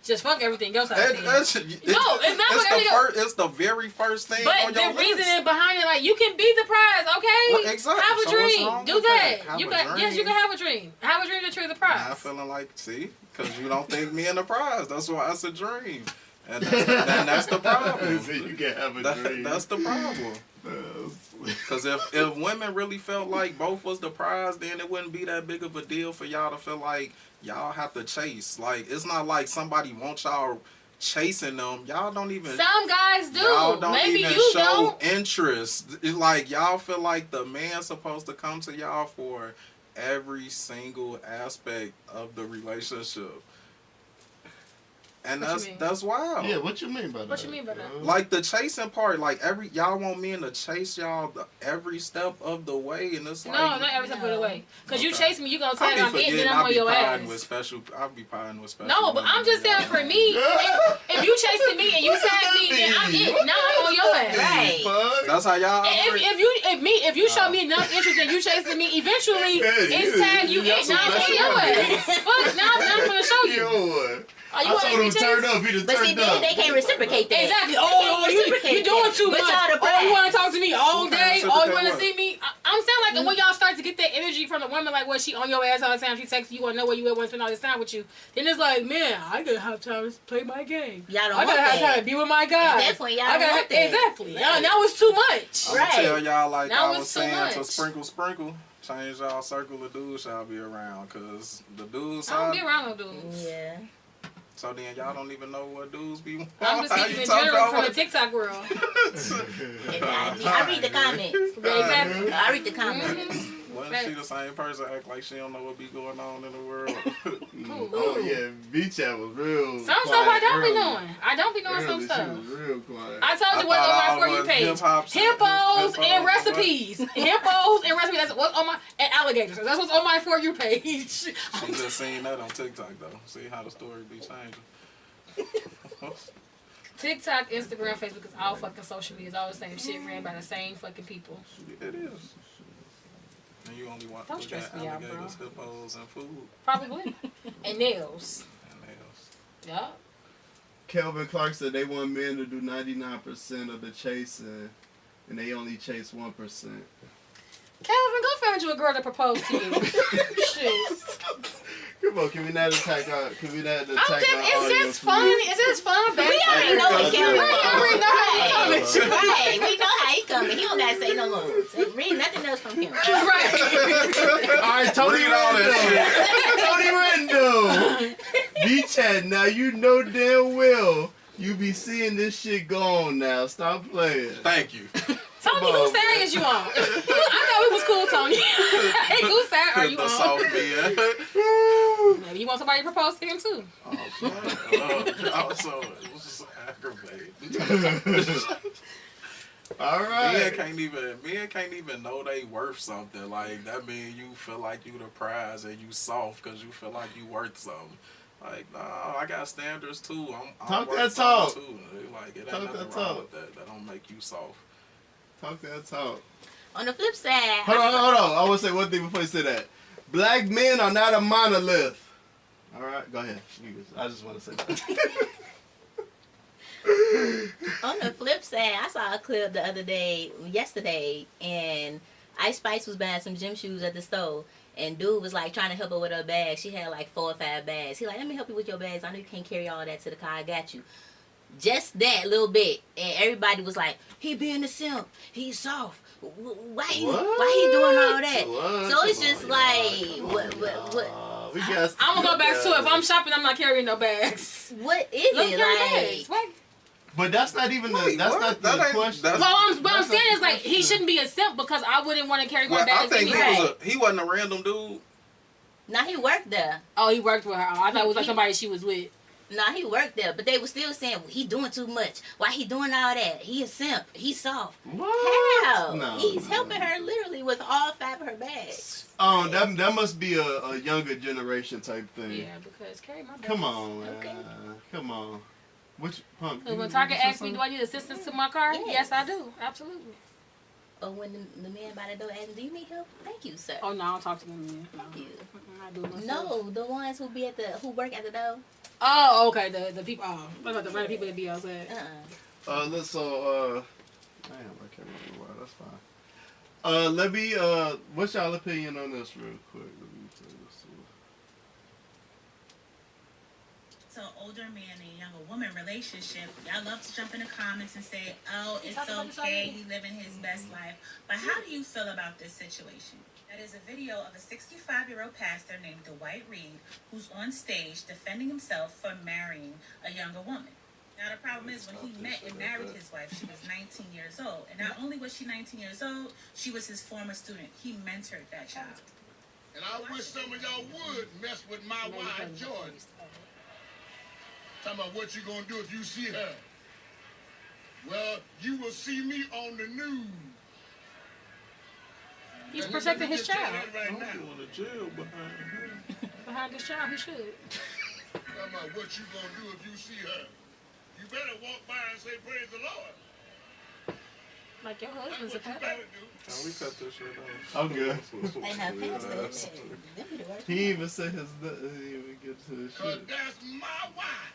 Just fuck everything else I said. No, it's not fuck everything else. It's the very first thing on your list. But the reasoning behind it, like, you can be the prize, okay? Well, exactly. Have a dream. Do that. You can have a dream. Have a dream that you're the prize. I'm feeling like, see? Because you don't think me in the prize. That's why it's a dream. And that's the problem. You can have a dream. That's the problem. Because if women really felt like both was the prize, then it wouldn't be that big of a deal for y'all to feel like y'all have to chase. Like, it's not like somebody wants y'all chasing them. Y'all don't even. Some guys do. Y'all don't Maybe even you show don't. interest. It's like y'all feel like the man's supposed to come to y'all for every single aspect of the relationship. And that's wild. Yeah, what you mean by that? What you mean by that? Like the chasing part, like y'all want men to chase y'all every step of the way, and it's like no, not every step of the way. Cause you chase me, you gonna tell me I'm it, then I'm on your ass. I'll be pieing with special. No, but I'm just saying for me, if you chasing me and you tag me, then I'm it. Now I'm on your ass. Right. That's how y'all. If you show me enough interest and you chasing me, eventually it's tag you it. Now I'm on your ass. Fuck, now I'm gonna show you. I told him to turn up. He just turned up. They can't reciprocate that. Exactly. You doing too much. You want to talk to me all day? You want to see me? I'm saying like when y'all start to get that energy from the woman, like what she on your ass all the time, she texts you, want to know where you at, want to spend all this time with you. Then it's like, man, I gotta have time to play my game. Y'all don't I gotta have time to be with my guy. Definitely, y'all don't want that. Exactly. Now it's too much. I'm gonna tell y'all like now I was saying to sprinkle. Change y'all circle of dudes y'all be around, cause the dudes. I don't be around no dudes. Yeah. So then y'all don't even know what dudes be. I'm just speaking in general from the TikTok world. I read the comments. Exactly. I read the comments. Wasn't she the same person act like she don't know what be going on in the world? Oh yeah, Vee Chat was real. Some stuff I don't be knowing. I don't be knowing some stuff. She was real quiet. I told you what's on my For You page. Hippos and recipes. Hippos and recipes. That's what's on my and alligators. That's what's on my For You page. She just seen that on TikTok though. See how the story be changing. TikTok, Instagram, Facebook is all fucking social media. It's all the same shit ran by the same fucking people. It is. And you only want don't stress me out, bro. Hippos, and food. Probably. And nails. Yeah. Kelvin Clark said they want men to do 99% of the chasing, and they only chase 1%. Calvin, go find you a girl to propose to you. Shit. Come on, can we not attack our? Can we not attack our? Is this fun? Is this fun, baby? We already know what Kelvin. We already know how he coming. Right, we know how he coming. He don't gotta say no more. Read nothing else from him. Right. All right, Tony, read all that shit. Chat now. You know damn well you be seeing this shit gone now. Stop playing. Thank you. Tony, whose side is you on? I thought we was cool, Tony. Hey, whose side are you The on? soft man. Maybe you want somebody to propose to him too. Also, it was just aggravating. All right. Men can't even know they worth something. Like that mean you feel like you the prize and you soft because you feel like you worth something. Like, no, I got standards too. I'm Talk worth that something talk. Too. Like, it ain't Talk nothing that wrong talk. with that. That don't make you soft. Talk that talk. On the flip side, Hold on. I want to say one thing before you say that. Black men are not a monolith. All right, go ahead. I just want to say that. on the flip side, I saw a clip the other day, yesterday, and Ice Spice was buying some gym shoes at the store. And dude was like trying to help her with her bags. She had like 4 or 5 bags. He like, let me help you with your bags. I know you can't carry all that to the car. I got you. Just that little bit. And everybody was like, he being a simp. He's soft. Why he doing all that? So it's just like, what? I'm gonna go back to it. If I'm shopping, I'm not carrying no bags. What is it like? What? But that's not even the. That's not the question. What I'm saying is like he shouldn't be a simp because I wouldn't want to carry my bags I think anyway. he wasn't a random dude. Nah, he worked there. Oh, he worked with her. I thought it was like somebody she was with. Nah, he worked there, but they were still saying he doing too much. Why he doing all that? He a simp. He's soft. What? How? No, He's helping her literally with all 5 of her bags. Oh, that must be a younger generation type thing. Yeah, because carry my bags. Come on, man. Okay. Come on. Which pump? So when Target asks me, do I need assistance to my car? Yes, I do. Absolutely. Or when the man by the door asks, do you need help? Thank you, sir. Oh no, I don't talk to them then. Thank you. I do it myself. No, the ones who work at the door. Oh, okay. The people. Oh, what about the random people that be outside? Let's damn, I can't remember why. That's fine. Let me. What's y'all opinion on this, real quick? Let me say this. So older man and younger woman relationship, y'all love to jump in the comments and say, oh, it's okay, he living his best life. But how do you feel about this situation? That is a video of a 65-year-old pastor named Dwight Reed who's on stage defending himself for marrying a younger woman. Now the problem is when he met and married his wife, she was 19 years old. And not only was she 19 years old, she was his former student. He mentored that child. And I wish some of y'all would mess with my wife, Jordan. Talking about what you gonna do if you see her. Well, you will see me on the news. He's protecting his child. Right now. Going to jail behind him. Behind his child, he should. Talking about what you gonna do if you see her. You better walk by and say, praise the Lord. Like your husband's a pet. Can we cut this shit off? I'm good. They have past that. He even said his. He even get to his shit. Cause that's my wife.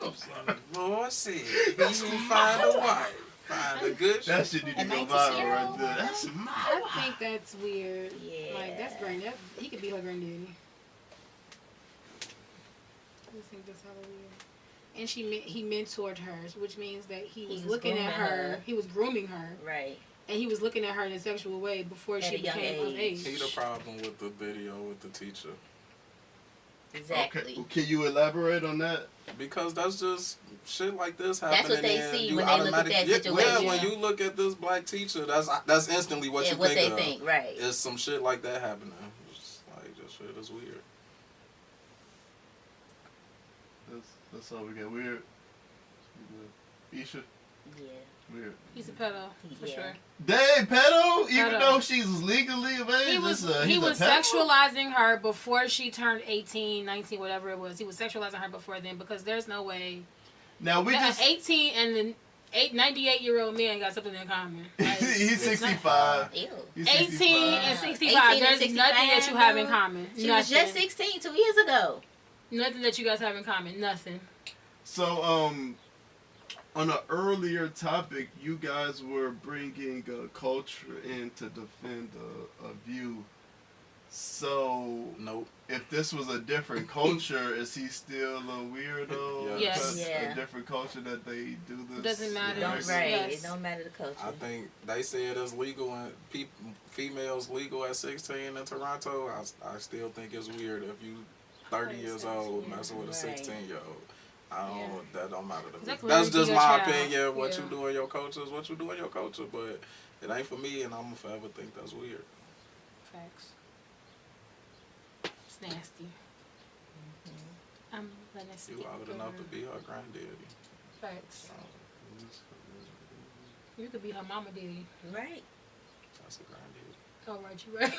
I'm sorry. Lord said, he who find a wife, find a good shit. That shit need to go viral right there. That's my I think that's weird. Yeah. Like that's granddad. He could be her granddaddy. I just think that's hella weird. And he mentored her, which means that he was looking at her. He was grooming her. Right. And he was looking at her in a sexual way before she became of age. See the problem with the video with the teacher. Exactly. Okay. Can you elaborate on that? Because that's just shit like this happening. That's what they see when they look at that situation. Well, when you look at this black teacher, that's instantly what you what think they of. think, right? Is some shit like that happening? Just like this shit is weird. That's all we got. Weird. Esha. Yeah. Weird. He's a pedo for sure. Dang, pedo? Even Pedo. though she's legally of age, He was he's a pedo? sexualizing her before she turned 18, 19, whatever it was. He was sexualizing her before then because there's no way. Now we that just 18 and the 98-year-old man got something in common. Like, he's 65. Ew. He's 18 65. and 65. 18 and There's 65, nothing that you have in though. common. She nothing. was just 16 2 years ago. Nothing that you guys have in common. Nothing. So, on an earlier topic, you guys were bringing a culture in to defend a view. So, nope. If this was a different culture, is he still a weirdo? Yes. Because Yeah. a different culture that they do this. Doesn't matter. Right. Yes. It don't matter the culture. I think they said it's legal and females legal at 16 in Toronto. I still think it's weird if you 30 years old messing with a 16-year-old. That don't matter to me. Exactly. That's just my child. opinion. What you do in your culture is what you do in your culture, but it ain't for me, and I'm gonna forever think that's weird. Facts. It's nasty. I'm letting it You old enough to be her granddaddy. Facts. You could be her mama daddy. Right. That's a granddaddy. Oh, right, you right.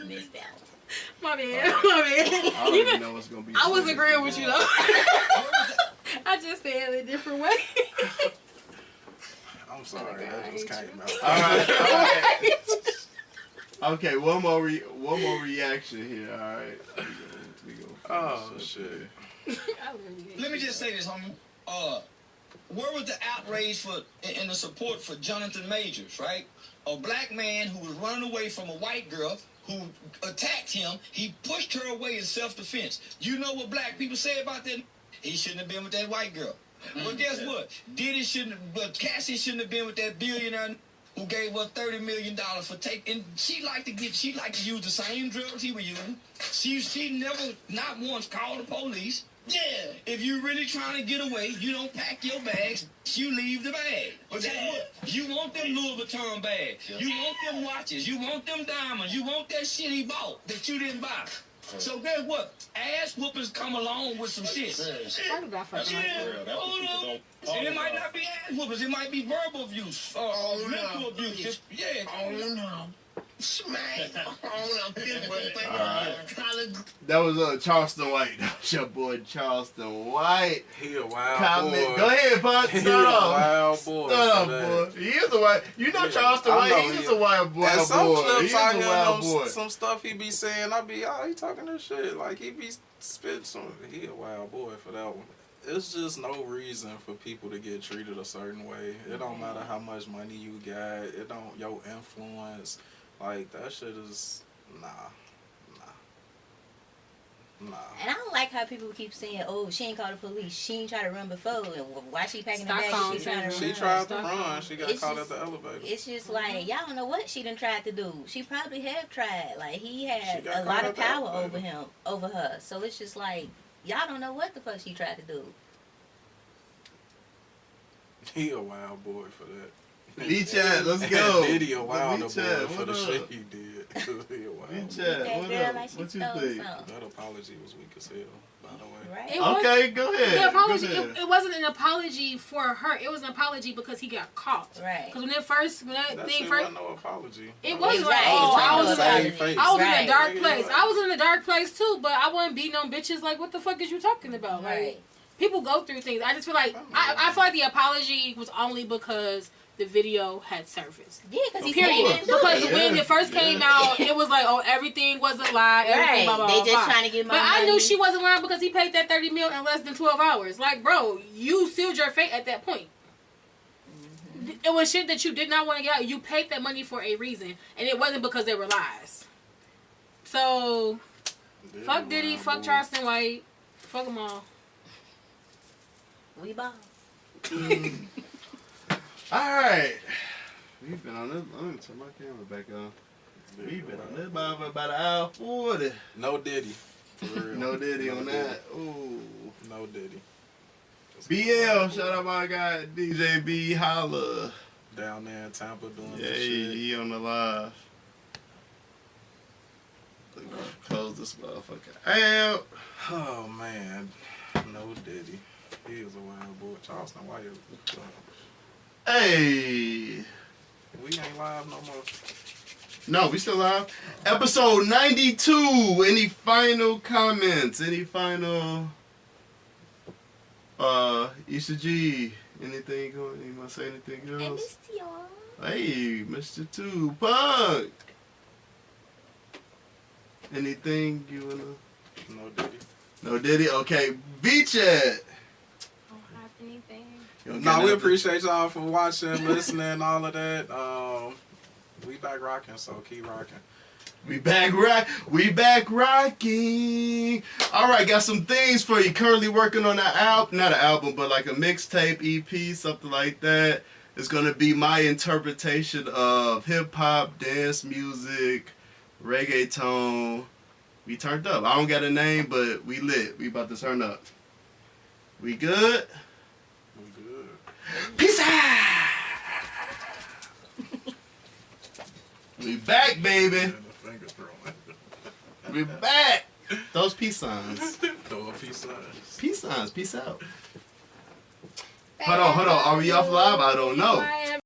Missed that one. My bad. My bad. I don't even know what's gonna be. I was agreeing with you though. I just said it a different way. I'm sorry, that just came out. All right. Okay, one more reaction here. All right. We go oh shit. Let me just say this, homie. Where was the outrage and the support for Jonathan Majors, right? A black man who was running away from a white girl who attacked him. He pushed her away in self-defense. You know what black people say about that? He shouldn't have been with that white girl. Well, guess what? Cassie shouldn't have been with that billionaire who gave her $30 million for taking. She liked to use the same drugs he was using. She never, not once, called the police. Yeah, if you're really trying to get away, you don't pack your bags, you leave the bag. But guess what? You want them Louis Vuitton bags. You want them watches. You want them diamonds. You want that shit he bought that you didn't buy. So guess what? Ass whoopers come along with some shit. And it might not be ass whoopers. It might be verbal abuse or mental abuse. Yeah. Oh, no. Smack. That was Charleston White. That was your boy Charleston White. He a wild boy. Go ahead, bud. He a wild boy. Boy. He is a wild. You know Charleston White. He is a wild boy. And some boy. clips He is I a hear wild boy. some stuff he be saying. I be, he talking this shit. Like he be spitting some. He a wild boy for that one. It's just no reason for people to get treated a certain way. It don't matter how much money you got. It don't your influence. Like, that shit is, nah. And I don't like how people keep saying, oh, she ain't called the police. She ain't tried to run before. And why she packing the bag? She tried to run. She got caught at the elevator. It's just like, y'all don't know what she done tried to do. She probably have tried. Like, he had a lot of power over her. So it's just like, y'all don't know what the fuck she tried to do. He a wild boy for that. Vee Chat, let's go. Diddy a wild boy for the shit he did. He a wild Vee Chat, what up? What you think? That apology was weak as hell, by the way. Right. Okay, go ahead. The apology, it wasn't an apology for her. It was an apology because he got caught. Right. Because when that thing first, wasn't no apology. It wasn't right. like, oh, I was right. in a dark place. I was in a dark place too, but I wasn't beating on bitches. Like, what the fuck is you talking about? Right. Like, people go through things. I just feel like I feel like the apology was only because the video had surfaced. Yeah, because he period. Because when it first came out, it was like, oh, everything was a lie. Everything, blah, blah, blah, they just trying to get my money. money. I knew she wasn't lying because he paid that $30 million in less than 12 hours. Like, bro, you sealed your fate at that point. Mm-hmm. It was shit that you did not want to get out. You paid that money for a reason, and it wasn't because they were lies. So, fuck Diddy, fuck Charleston White, fuck them all. We ball. Alright. We've been on this. I'm going to turn my camera back on. We've been on this about an hour 40. No Diddy. For real. No Diddy on that. Ooh. No Diddy. BL, shout out my guy DJ B. Holla. Down there in Tampa doing yeah, this shit. he on the live. Close this motherfucker out. Oh man. No Diddy. He is a wild boy. Charleston White is hey. We ain't live no more. No, we still live. Episode 92. Any final comments? Any final Esha G? Anything going? You want to say anything else? I missed y'all. Hey, Mr. Tupac. Anything you wanna? No Diddy. No Diddy. Okay, Vee Chat. Don't have anything. No, we appreciate y'all for watching, listening, all of that. We back rocking, so keep rocking. We back rocking. All right, got some things for you. Currently working on an album, not an album, but like a mixtape, EP, something like that. It's gonna be my interpretation of hip hop, dance music, reggaeton. We turned up. I don't got a name, but we lit. We about to turn up. We good? We good. Peace out. We back, baby. We back. Those peace signs. Those peace signs. Peace signs. Peace out. Hold on. Are we off live? I don't know.